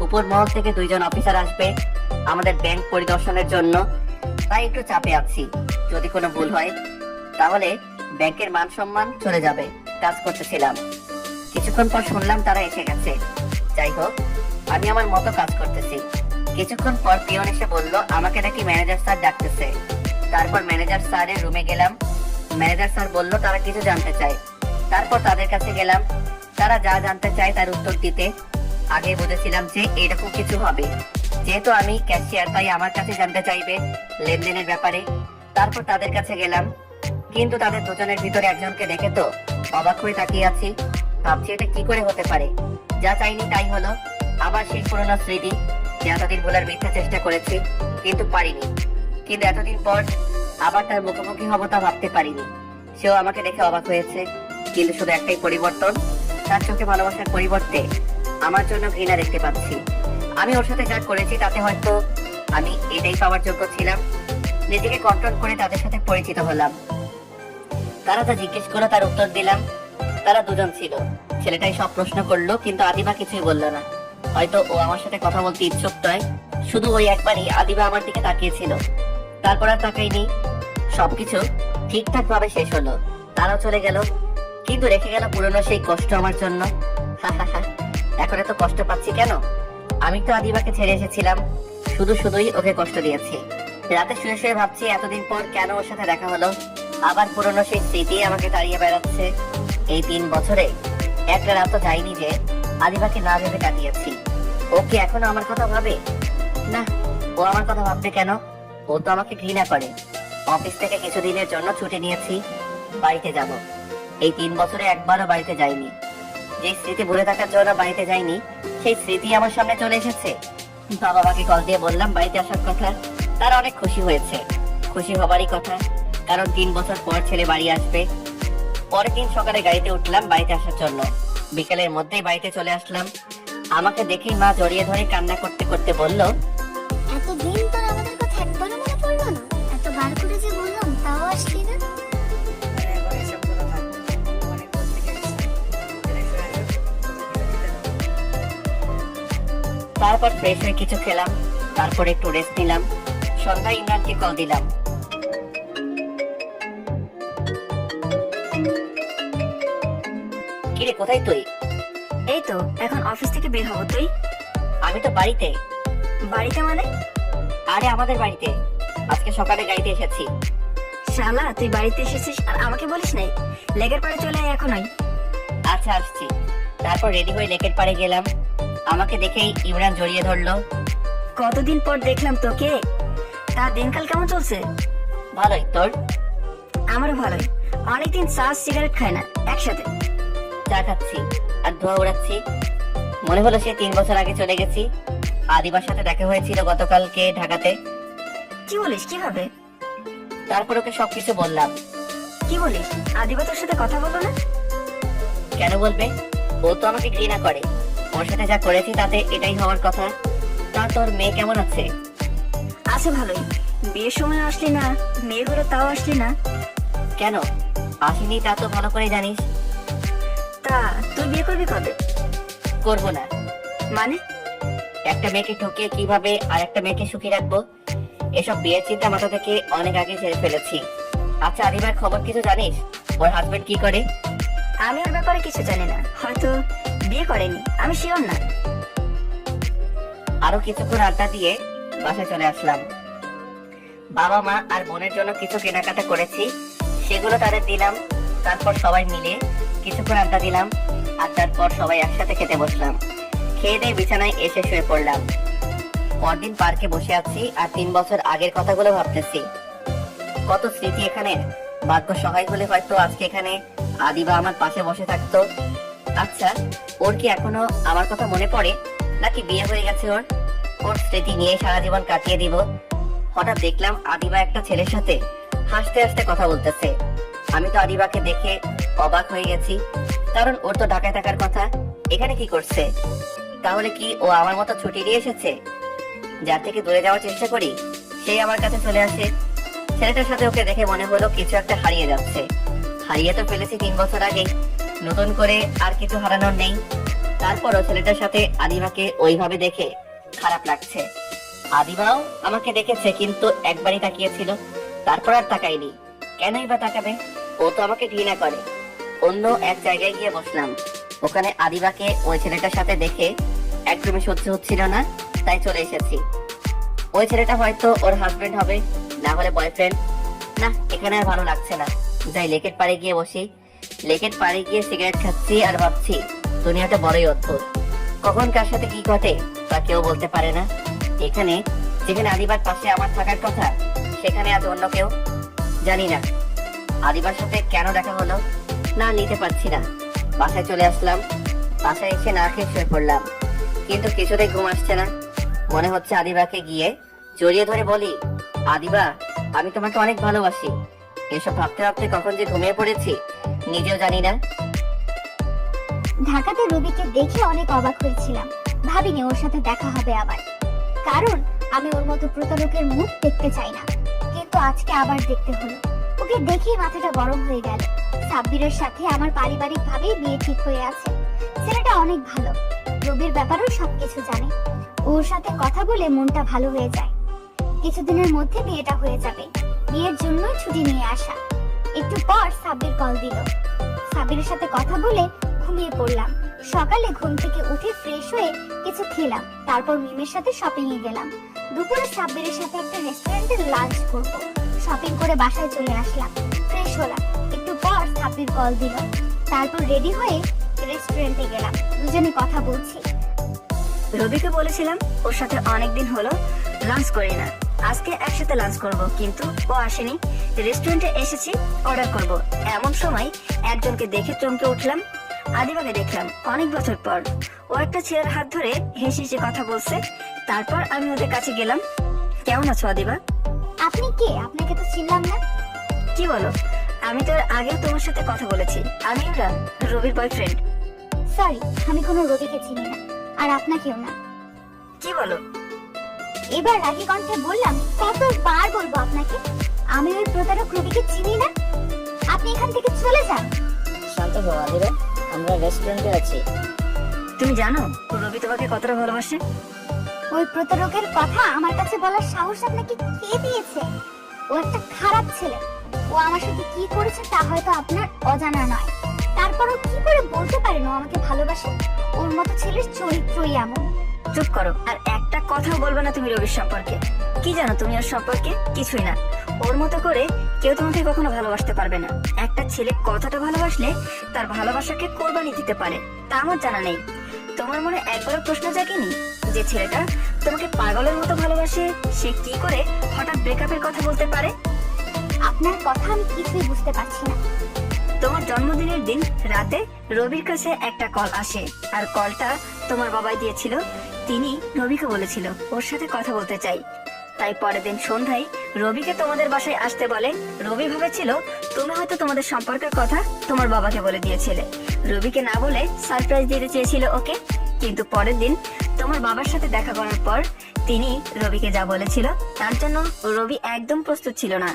[SPEAKER 1] উপর মহল থেকে 2 জন অফিসার আসবে আমাদের ব্যাংক পরিদর্শনের জন্য, তাই একটু চাপে আছি। যদি কোনো ভুল হয় তাহলে ব্যাংকের মান সম্মান চলে যাবে। কাজ করতেছিলাম, কিছুক্ষণ পর শুনলাম তারা এসে গেছে। যাই হোক, আমি আমার মতো কাজ করতেছি। কিছুক্ষণ পর পিয়ন এসে বলল আমাকে নাকি ম্যানেজার স্যার ডাকতেছে। তারপর ম্যানেজার স্যারের রুমে গেলাম। ম্যানেজার স্যার বলল তারা কিছু জানতে চায়। তারপর তাদের কাছে গেলাম, তারা যা জানতে চায় তার উত্তর দিতে। আগে বুঝেছিলাম যে এরকম কিছু হবে, যেহেতু আমি ক্যাশিয়ার তাই আমার কাছে জানতে চাইবে লেনদেনের ব্যাপারে। তারপর তাদের কাছে গেলাম, কিন্তু তাদের দুজনের ভিতরে একজনকে দেখে তো অবাক হয়ে তাকিয়ে আছি। ভাবছি এটা কি করে হতে পারে। যা চাইনি তাই হলো। আবার সেই পুরোনো স্মৃতি, যে এতদিন ভোলার মিথ্যা চেষ্টা করেছি কিন্তু পারিনি। কিন্তু এতদিন পর আবার তার মুখোমুখি হব তা ভাবতে পারিনি। সেও আমাকে দেখে অবাক হয়েছে, কিন্তু শুধু একটাই পরিবর্তন, তার চোখে ভালোবাসার পরিবর্তে আমার জন্য ঘৃণা দেখতে পাচ্ছি। আমি ওর সাথে যা করেছি তাতে হয়তো আমি এটাই পাওয়ার যোগ্য ছিলাম। নিজেকে কন্ট্রোল করে তাদের সাথে পরিচিত হলাম। তারা যা জিজ্ঞেস করলো তার উত্তর দিলাম। তারা দুজন ছিল। ছেলেটাই সব প্রশ্ন করলো, কিন্তু আদিবা কিছুই বললো না। হয়তো ও আমার সাথে কথা বলতে ইচ্ছুক নয়। শুধু ওই একবারই আদিবা আমার দিকে তাকিয়েছিল, তারপর আর তাকাইনি। সবকিছু ঠিকঠাক ভাবে শেষ হলো। তারাও চলে গেল, কিন্তু রেখে গেল পুরনো সেই কষ্ট আমার জন্য। এখন এত কষ্ট পাচ্ছি কেন? আমি তো আদিবাকে ছেড়ে এসেছিলাম, শুধুই ওকে কষ্ট দিয়েছি। রাতে শুয়ে শুয়ে ভাবছি এতদিন পর কেন ওর সাথে দেখা হলো। আবার পুরনো সেই স্মৃতি আমাকে তাড়িয়ে বেড়াচ্ছে। এই 3 বছরে একটা রাতও যায়নি যে আদিবাকে না ভেবে কাটিয়েছি। ও কি এখনো আমার কথা ভাবে? না, ও আমার কথা ভাববে কেন? ও তো আমাকে ঘৃণা করে। অফিস থেকে কিছুদিনের জন্য ছুটি নিয়েছি, বাড়িতে যাব। এই 3 বছরে একবারও বাড়িতে যাইনি। যে স্মৃতি ভুলে থাকার জন্য বাড়িতে যাইনি, সেই স্মৃতি আমার সামনে চলে এসেছে। বাবাকে কল দিয়ে বললাম বাড়িতে আসার কথা। তারা অনেক খুশি হয়েছে। খুশি হবারই কথা, কারণ 3 বছর পর ছেলে বাড়ি আসবে। পরের দিন সকালে গাড়িতে উঠলাম বাড়িতে আসার জন্য। বিকেলের মধ্যেই বাড়িতে চলে আসলাম। আমাকে দেখেই মা জড়িয়ে ধরে কান্না করতে করতে বলল,
[SPEAKER 4] এতদিন তোর আমাদের কথা একবারও মনে পড়লো না? এতবার করে যে বললাম তাও আসলি না।
[SPEAKER 1] তারপর ফ্রেশ হয়ে কিছু খেলাম, তারপর একটু রেস্ট নিলাম। সন্ধ্যায় ইমরানকে কল দিলাম। কিরে, কোথায় তুই?
[SPEAKER 3] এই তো এখন অফিস থেকে বের হবো। তুই?
[SPEAKER 1] আমি তো বাড়িতে।
[SPEAKER 3] বাড়িতে মানে?
[SPEAKER 1] আরে আমাদের বাড়িতে। আজকে সকালে গাড়িতে এসেছি।
[SPEAKER 3] শালা, তুই বাড়িতে এসেছিস আর আমাকে বলিস নাই? লেগের পাড়ে চলে আয় এখনই।
[SPEAKER 1] আচ্ছা, আসছি। তারপর রেডি হয়ে লেকের পাড়ে গেলাম। আমাকে দেখেই ইমরান জড়িয়ে ধরলো।
[SPEAKER 3] কতদিন পর দেখলাম তোকে। তা দিনকাল কেমন চলছে?
[SPEAKER 1] ভালোই। তোর?
[SPEAKER 3] আমারও ভালোই। অনেকদিন চা সিগারেট খায় না একসাথে।
[SPEAKER 1] চা খাচ্ছি আর ধোয়া উড়াচ্ছি। মনে হলো সে 3 বছর আগে চলে গেছি। আদিবার সাথে দেখা হয়েছিল গতকালকে ঢাকাতে।
[SPEAKER 3] কি বলিস? কিভাবে?
[SPEAKER 1] তারপর ওকে সবকিছু বললাম।
[SPEAKER 3] কি বলিস? আদিবা তোর সাথে কথা বলো না?
[SPEAKER 1] কেন বলবে? ও তো আমাকে ঘৃণা করে। ওর সাথে যা করেছি তাতে এটাই হওয়ার কথা। তা তোর মেয়ে কেমন আছে?
[SPEAKER 3] আছে ভালোই। বিয়ের সময় আসলি না, মেয়ে হলো তাও আসলি না।
[SPEAKER 1] কেন আসিনি তা তো ভালো করে জানিস।
[SPEAKER 3] তা তুই বিয়ে করবি কবে?
[SPEAKER 1] করবো না।
[SPEAKER 3] মানে?
[SPEAKER 1] একটা মেয়েকে ঠকিয়ে কিভাবে আর একটা মেয়েকে সুখী রাখবো, এসব বিয়ের চিন্তা মাথা থেকে অনেক আগে ছেড়ে ফেলেছি। আচ্ছা, আদিবার খবর কিছু জানিস? ওর হাজবেন্ড কি করে?
[SPEAKER 3] আমি ওর ব্যাপারে কিছু জানি না, হয়তো বিয়ে করেনি, আমি শিওর না।
[SPEAKER 1] আরো কিছুক্ষণ আড্ডা দিয়ে বাসায় চলে আসলাম। বাবা মা আর বোনের জন্য কিছু কেনাকাটা করেছি, সেগুলো তাদের দিলাম। তারপর সবাই মিলে কিছুক্ষণ আড্ডা দিলাম। আড্ডার পর সবাই একসাথে খেতে বসলাম। খেয়ে দিয়ে বিছানায় এসে শুয়ে পড়লাম। পরদিন পার্কে বসে আছি আর 3 বছর আগের কথাগুলো ভাবতেছি। কত স্মৃতি এখানে। ভাগ্য সহায় হলে হয়তো আজকে এখানে আদিবা আমার পাশে বসে থাকতো। আচ্ছা, ওর কি এখনো আমার কথা মনে পড়ে, নাকি বিয়ে হয়ে গেছে ওর? ওর স্মৃতি নিয়ে সারা জীবন কাটিয়ে দিব। হঠাৎ দেখলাম আদিবা একটা ছেলের সাথে হাসতে হাসতে কথা বলতেছে। আমি তো আদিবাকে দেখে অবাক হয়ে গেছি, কারণ ওর তো ঢাকায় থাকার কথা। এখানে কি করছে? তাহলে কি ও আমার মতো ছুটি নিয়ে এসেছে? যার থেকে দূরে যাওয়ার চেষ্টা করি, সেই আমার কাছে চলে আসে। ছেলেটার সাথে ওকে দেখে মনে হলো কিছু একটা হারিয়ে যাচ্ছে। হারিয়ে তো ফেলেছি 3 বছর আগে, নতুন করে আর কিছু হারানোর নেই। তারপরও ছেলেটার সাথে আদিবাকে ওইভাবে দেখে খারাপ লাগছে। আদিবাও আমাকে দেখেছে, কিন্তু একবারই তাকিয়েছিল, তারপর আর তাকাইনি। কেনই বা তাকাবে? ও তো আমাকে ঘৃণা করে। অন্য এক জায়গায় গিয়ে বসলাম। ওখানে আদিবাকে ওই ছেলেটার সাথে দেখে একদমই সহ্য হচ্ছিল না, তাই চলে এসেছি। ওই ছেলেটা হয়তো ওর হাজবেন্ড হবে, না হলে বয়ফ্রেন্ড। না, এখানে আর ভালো লাগছে না, যাই লেকের পাড়ে গিয়ে বসি। লেকের পাড়ে গিয়ে সিগারেট খাচ্ছি আর ভাবছি দুনিয়াটা বড়ই অদ্ভুত। কখন কার সাথে কি ঘটে তা কেউ বলতে পারে না। এখানে যেখানে আদিবার পাশে আমার থাকার কথা, সেখানে আজ অন্য কেউ। জানি না আদিবার সাথে কেন দেখা হলো, না নিতে পারছি না। বাসায় চলে আসলাম। বাসায় এসে না খেয়ে শুয়ে পড়লাম, কিন্তু কিছুতেই ঘুম আসছে না। মনে হচ্ছে আদিবাকে গিয়ে জড়িয়ে ধরে বলি, আদিবা আমি তোমাকে অনেক ভালোবাসি। এসব ভাবতে ভাবতে কখন যে ঘুমিয়ে পড়েছি নিজেও জানি না।
[SPEAKER 2] ঢাকাতে রবিকে দেখে অনেক অবাক হয়েছিলাম, ভাবিনি ওর সাথে দেখা হবে আবার, কারণ আমি ওর মতো প্রতারকের মুখ দেখতে চাই না। কিন্তু আজকে আবার দেখতে হলো। ওকে দেখেই মাথাটা গরম হয়ে গেল। সাব্বিরের সাথে আমার পারিবারিক ভাবেই বিয়ে ঠিক হয়ে আছে। ছেলেটা অনেক ভালো, রবির ব্যাপারেও সবকিছু জানে। ওর সাথে কথা বলে মনটা ভালো হয়ে যায়। কিছুদিনের মধ্যে বিয়েটা হয়ে যাবে, বিয়ের জন্য ছুটি নিয়ে আসা। একটু পর সাব্বির কল দিল। সাব্বিরের সাথে কথা বলে ঘুমিয়ে পড়লাম। সকালে ঘুম থেকে উঠে ফ্রেশ হয়ে কিছু খেলাম, তারপর মিমের সাথে শপিং এ গেলাম। দুপুরে সাব্বিরের সাথে একটা রেস্টুরেন্টে লাঞ্চ করব। শপিং করে বাসায় চলে আসলাম, ফ্রেশ হলাম। একটু পর সাব্বির কল দিল, তারপর রেডি হয়ে রেস্টুরেন্টে গেলাম। দুজনে কথা বলছি।
[SPEAKER 3] রবিকে বলেছিলাম ওর সাথে অনেকদিন হলো লাঞ্চ করি না, আজকে একসাথে লাঞ্চ করব, কিন্তু ও আসেনি। রেস্টুরেন্টে এসেছি অর্ডার করব, এমন সময় একজনকে দেখে চমকে উঠলাম। আদিবাকে দেখলাম অনেক বছর পর। ও একটা ছেলের হাত ধরে হেসে হেসে কথা বলছে। তারপর আমি ওদের কাছে গেলাম। কেমন আছো আদিবা?
[SPEAKER 2] আপনি কে? আপনাকে তো চিনলাম না।
[SPEAKER 3] কি বলো? আমি তো এর আগেও তোমার সাথে কথা বলেছি। আমি ইমরান, রবির বয়ফ্রেন্ড।
[SPEAKER 2] সরি, আমি কোনো রবিকে চিনি না, আর আপনাকেও না।
[SPEAKER 3] কি বলো?
[SPEAKER 2] এবার রাগী কণ্ঠে বললাম, কতবার বলবো আপনাকে, আমি ওই প্রতারক রবিকে চিনি না। আপনি এখান থেকে চলে যান।
[SPEAKER 5] শান্ত হও আদিবা, আমরা রেস্টুরেন্টে আছি।
[SPEAKER 3] তুমি জানো রবি তোমাকে কতটা ভালোবাসে?
[SPEAKER 2] ওই প্রতারকের কথা আমার কাছে বলার সাহস আপনাকে কে দিয়েছে? ও একটা খারাপ ছেলে। ও আমার সাথে কি করেছে তা হয়তো আপনার অজানা নয়। তারপরও কি করে বলতে পারেন ও আমাকে ভালোবাসে? ওর মতো ছেলের চরিত্রই এমন।
[SPEAKER 3] চুপ করো, আর একটা কথাও বলবে না তুমি রবির সম্পর্কে। কি জানো তুমি ওর সম্পর্কে? কিছুই না। ওর মতো করে কেউ তোমাকে কখনো ভালোবাসতে পারবে না। একটা ছেলে কতটা ভালোবাসলে তার ভালোবাসাকে কোরবানি দিতে পারে তা আমার জানা নেই। তোমার মনে একবারও প্রশ্ন জাগেনি যে ছেলেটা তোমাকে পাগলের মতো ভালোবাসে, সে কি করে হঠাৎ ব্রেকআপের কথা বলতে পারে?
[SPEAKER 2] আপনার কথা আমি কিছুই বুঝতে পারছি না।
[SPEAKER 3] তোমার জন্মদিনের দিন রাতে রবির কাছে একটা কল আসে, আর কলটা তোমার বাবাই দিয়েছিল। তিনি রবিকে বলেছিল ওর সাথে কথা বলতে চাই। তাই পরের দিন সন্ধ্যায় রবিকে তোমাদের বাসায় আসতে বলে। রবি ভেবেছিল তুমি হয়তো তোমাদের সম্পর্কের কথা তোমার বাবাকে বলে দিয়েছিলে। রবিকে না বলে সারপ্রাইজ দিতে চেয়েছিল ওকে। কিন্তু পরের দিন তোমার বাবার সাথে দেখা করার পর তিনি রবিকে যা বলেছিল তার জন্য রবি একদম প্রস্তুত ছিল না।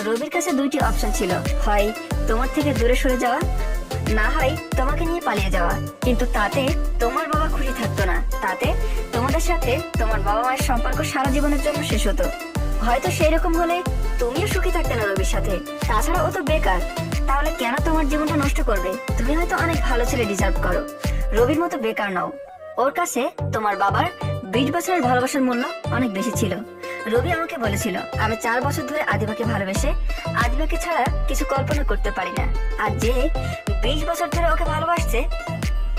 [SPEAKER 3] রবির কাছে দুইটি অপশন ছিল, হয় তোমার থেকে দূরে সরে যাওয়া, না হয় তোমাকে নিয়ে পালিয়ে যাওয়া। কিন্তু তাতে তোমার বাবা খুশি থাকতো না। তাতে তোমাদের সাথে তোমার বাবা মায়ের সম্পর্ক সারা জীবনের জন্য শেষ হতো। হয়তো সেই রকম হলে তুমিও সুখী থাকতে না রবির সাথে। তাছাড়া ও তো বেকার, তাহলে কেন তোমার জীবনটা নষ্ট করবে? তুমি হয়তো অনেক ভালো ছেলে ডিজার্ভ করো, রবির মতো বেকার নাও। ওর কাছে তোমার বাবার 20 বছরের ভালোবাসার মূল্য অনেক বেশি ছিল। রবি আমাকে বলেছিল আমি 4 বছর ধরে আদিবাকে ভালোবেসে আদিবাকে ছাড়া কিছু কল্পনা করতে পারি না। আর যে 20 বছর ধরে ওকে ভালোবাসছে,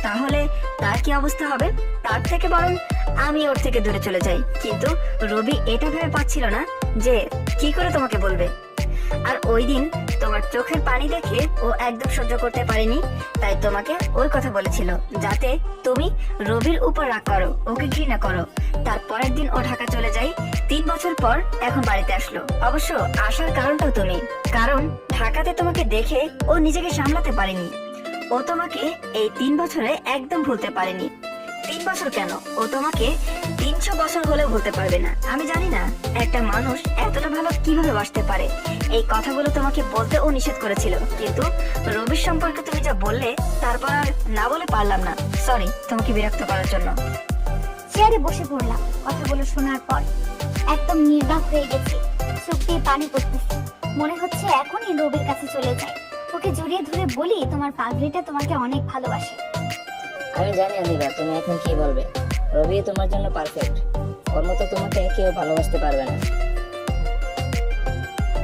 [SPEAKER 3] তাহলে তার কি অবস্থা হবে? তার থেকে বরং আমি ওর থেকে দূরে চলে যাই। কিন্তু রবি এটা ভেবে পাচ্ছিল না যে কি করে তোমাকে বলবে। আর ওই দিন তোমার চোখের পানি দেখে ও একদম সহ্য করতে পারেনি, তাই তোমাকে ওই কথা বলেছিল যাতে তুমি রবির উপর রাগ করো, ওকে ঘৃণা করো। তারপরের দিন ও ঢাকা চলে যায়। 3 বছর পর এখন বাড়িতে আসলো। অবশ্য আসার কারণটাও তুমি, কারণ ঢাকাতে তোমাকে দেখে ও নিজেকে সামলাতে পারেনি। ও তোমাকে এই 3 বছরে একদম ভুলতে পারেনি। 3 বছর কেন, ও তোমাকে 300 বছর হলেও ভুলতে পারবে না। আমি জানি না একটা মানুষ এতটা ভালো কিভাবে বাসতে পারে। এই কথাগুলো তোমাকে বলতে ও নিষেধ করেছিল, কিন্তু রবির সম্পর্কে তুমি যা বললে তারপর আর না বলে পারলাম না। সরি তোমাকে বিরক্ত করার জন্য।
[SPEAKER 2] চেয়ারে বসে পড়লাম। কথাগুলো শোনার পর একদম নির্বাক হয়ে গেছি, চোখ দিয়ে পানি পড়তেছে। মনে হচ্ছে এখনই রবির কাছে চলে যাই, ওকে জড়িয়ে ধরে বলি তোমার পাগলিটা তোমাকে অনেক ভালোবাসে।
[SPEAKER 5] আমি জানি আদিবা তুমি এখন কি বলবে। রবি তোমার জন্য পারফেক্ট, ওর মতো তোমাকে কেউ ভালোবাসতে পারবে না।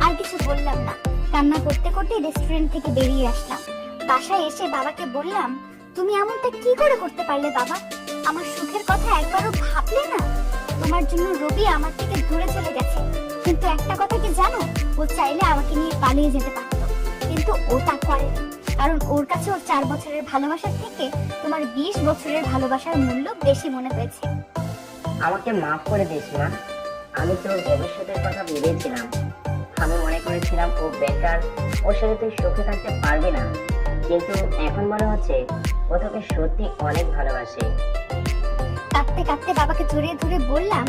[SPEAKER 2] আর কিছু বললাম না, কান্না করতে করতে রেস্টুরেন্ট থেকে বেরিয়ে আসলাম। বাসায় এসে বাবাকে বললাম, তুমি এমনটা কি করে করতে পারলে বাবা? আমার সুখের কথা একবারও ভাবলে না? তোমার জন্য রবি আমার থেকে দূরে চলে গেছে, কিন্তু একটা কথা কি জানো, ও চাইলে আমাকে নিয়ে পালিয়ে যেতে পারতো, কিন্তু ও তা করেনি। কারণ ওর কাছে ওর 4 বছরের ভালোবাসার থেকে তোমার 20 বছরের ভালোবাসার মূল্য বেশি মনে হয়েছে।
[SPEAKER 5] আমাকে মাফ করে দিস মা, আমি তোর ভবিষ্যতের কথা ভেবেছিলাম। আমি মনে করেছিলাম ও বেকার, ওর সাথে তুই সুখে থাকতে পারবি না, কিন্তু এখন মনে হচ্ছে ও তোকে সত্যি অনেক ভালোবাসে।
[SPEAKER 2] কাঁদতে কাঁদতে বাবাকে জড়িয়ে ধরে বললাম,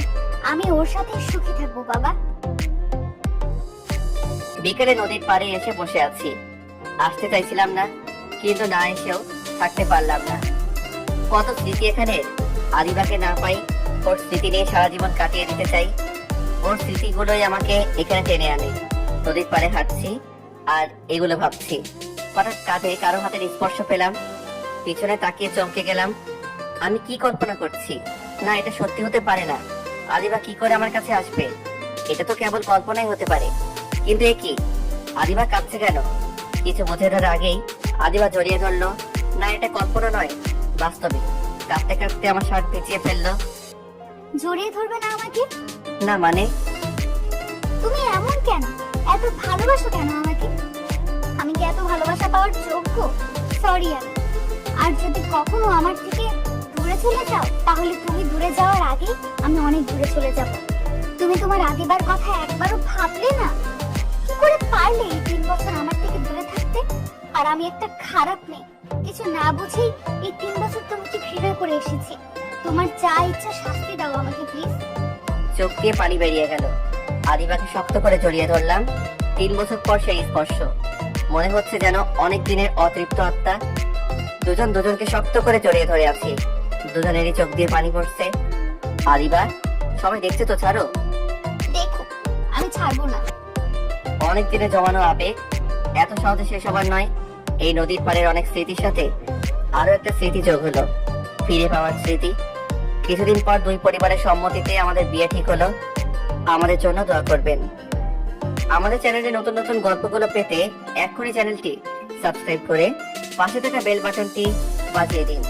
[SPEAKER 2] আমি ওর সাথে সুখী থাকবো বাবা।
[SPEAKER 1] বিকেলে নদীর পাড়ে এসে বসে আছি। আসতে চাইছিলাম না, কিন্তু না এসেও থাকতে পারলাম না। কত স্মৃতি এখানে, আদিবাকে না পাই ওর স্মৃতি নিয়ে সারা জীবন কাটিয়ে দিতে চাই। ওর স্মৃতিগুলোই আমাকে এখানে টেনে আনে। নদীর পাড়ে হাঁটছি আর এগুলো ভাবছি। হঠাৎ কাঁধে কারো হাতের স্পর্শ পেলাম, পিছনে তাকিয়ে চমকে গেলাম। আমি কি কল্পনা করছি? না, এটা সত্যি হতে পারে না। আদিবা কি করে আমার কাছে আসবে? এটা তো কেবল কল্পনাই হতে পারে। কিন্তু এ কি, আদিবা কাঁদছে কেন? কিছু বোঝে ধরার আগেই আদিবা জড়িয়ে ধরলো। না, এটা কল্পনা নয়, বাস্তবে। কাঁদতে কাঁদতে আমার শার্ট পেঁচিয়ে ফেললো।
[SPEAKER 2] জড়িয়ে ধরবে না আমাকে?
[SPEAKER 1] না মানে?
[SPEAKER 2] তুমি এমন কেন? এত ভালোবাসো কেন আমাকে? আমি কি এত ভালোবাসা পাওয়ার যোগ্য? সরি আর যদি কখনো আমার থেকে দূরে চলে যাও, তাহলে তুমি দূরে যাওয়ার আগে আমি অনেক দূরে চলে যাব। তুমি তোমার আদিবার কথা একবারও ভাবলে না? কি করে পারলে এই 3 বছর আমার থেকে দূরে থাকতে? আর আমি একটা খারাপ মেয়ে, কিছু না বুঝেই এই 3 বছর তোমাকে ঘৃণা করে এসেছি। তোমার যা ইচ্ছা শাস্তি দাও আমাকে প্লিজ।
[SPEAKER 1] চোখ দিয়ে পানি বেরিয়ে গেল। আদিবাকে শক্ত করে জড়িয়ে ধরলাম। 3 বছর পর সেই স্পর্শ, মনে হচ্ছে যেন অনেক দিনের অতৃপ্ত আত্মা। দুজন দুজনকে শক্ত করে জড়িয়ে ধরে আছি। দুজনেরই চোখ দিয়ে পানি পড়ছে। আদিবা, সবাই দেখছে তো, ছাড়ো।
[SPEAKER 2] দেখো, আমি ছাড়বো না।
[SPEAKER 1] অনেক দিনে জমানো আবেগ এত সহজে শেষ হবার নয়। এই নদীর পাড়ের অনেক স্মৃতির সাথে আরো একটা স্মৃতি যোগ হলো, ফিরে পাওয়ার স্মৃতি। কিছুদিন পর 2 পরিবারের সম্মতিতে আমাদের বিয়ে ঠিক হলো। আমাদের জন্য দোয়া করবেন। আমাদের চ্যানেলে নতুন নতুন গল্পগুলো পেতে এক্ষুনি চ্যানেলটি সাবস্ক্রাইব করে পাশে থাকা বেল বাটনটি বাজিয়ে দিন।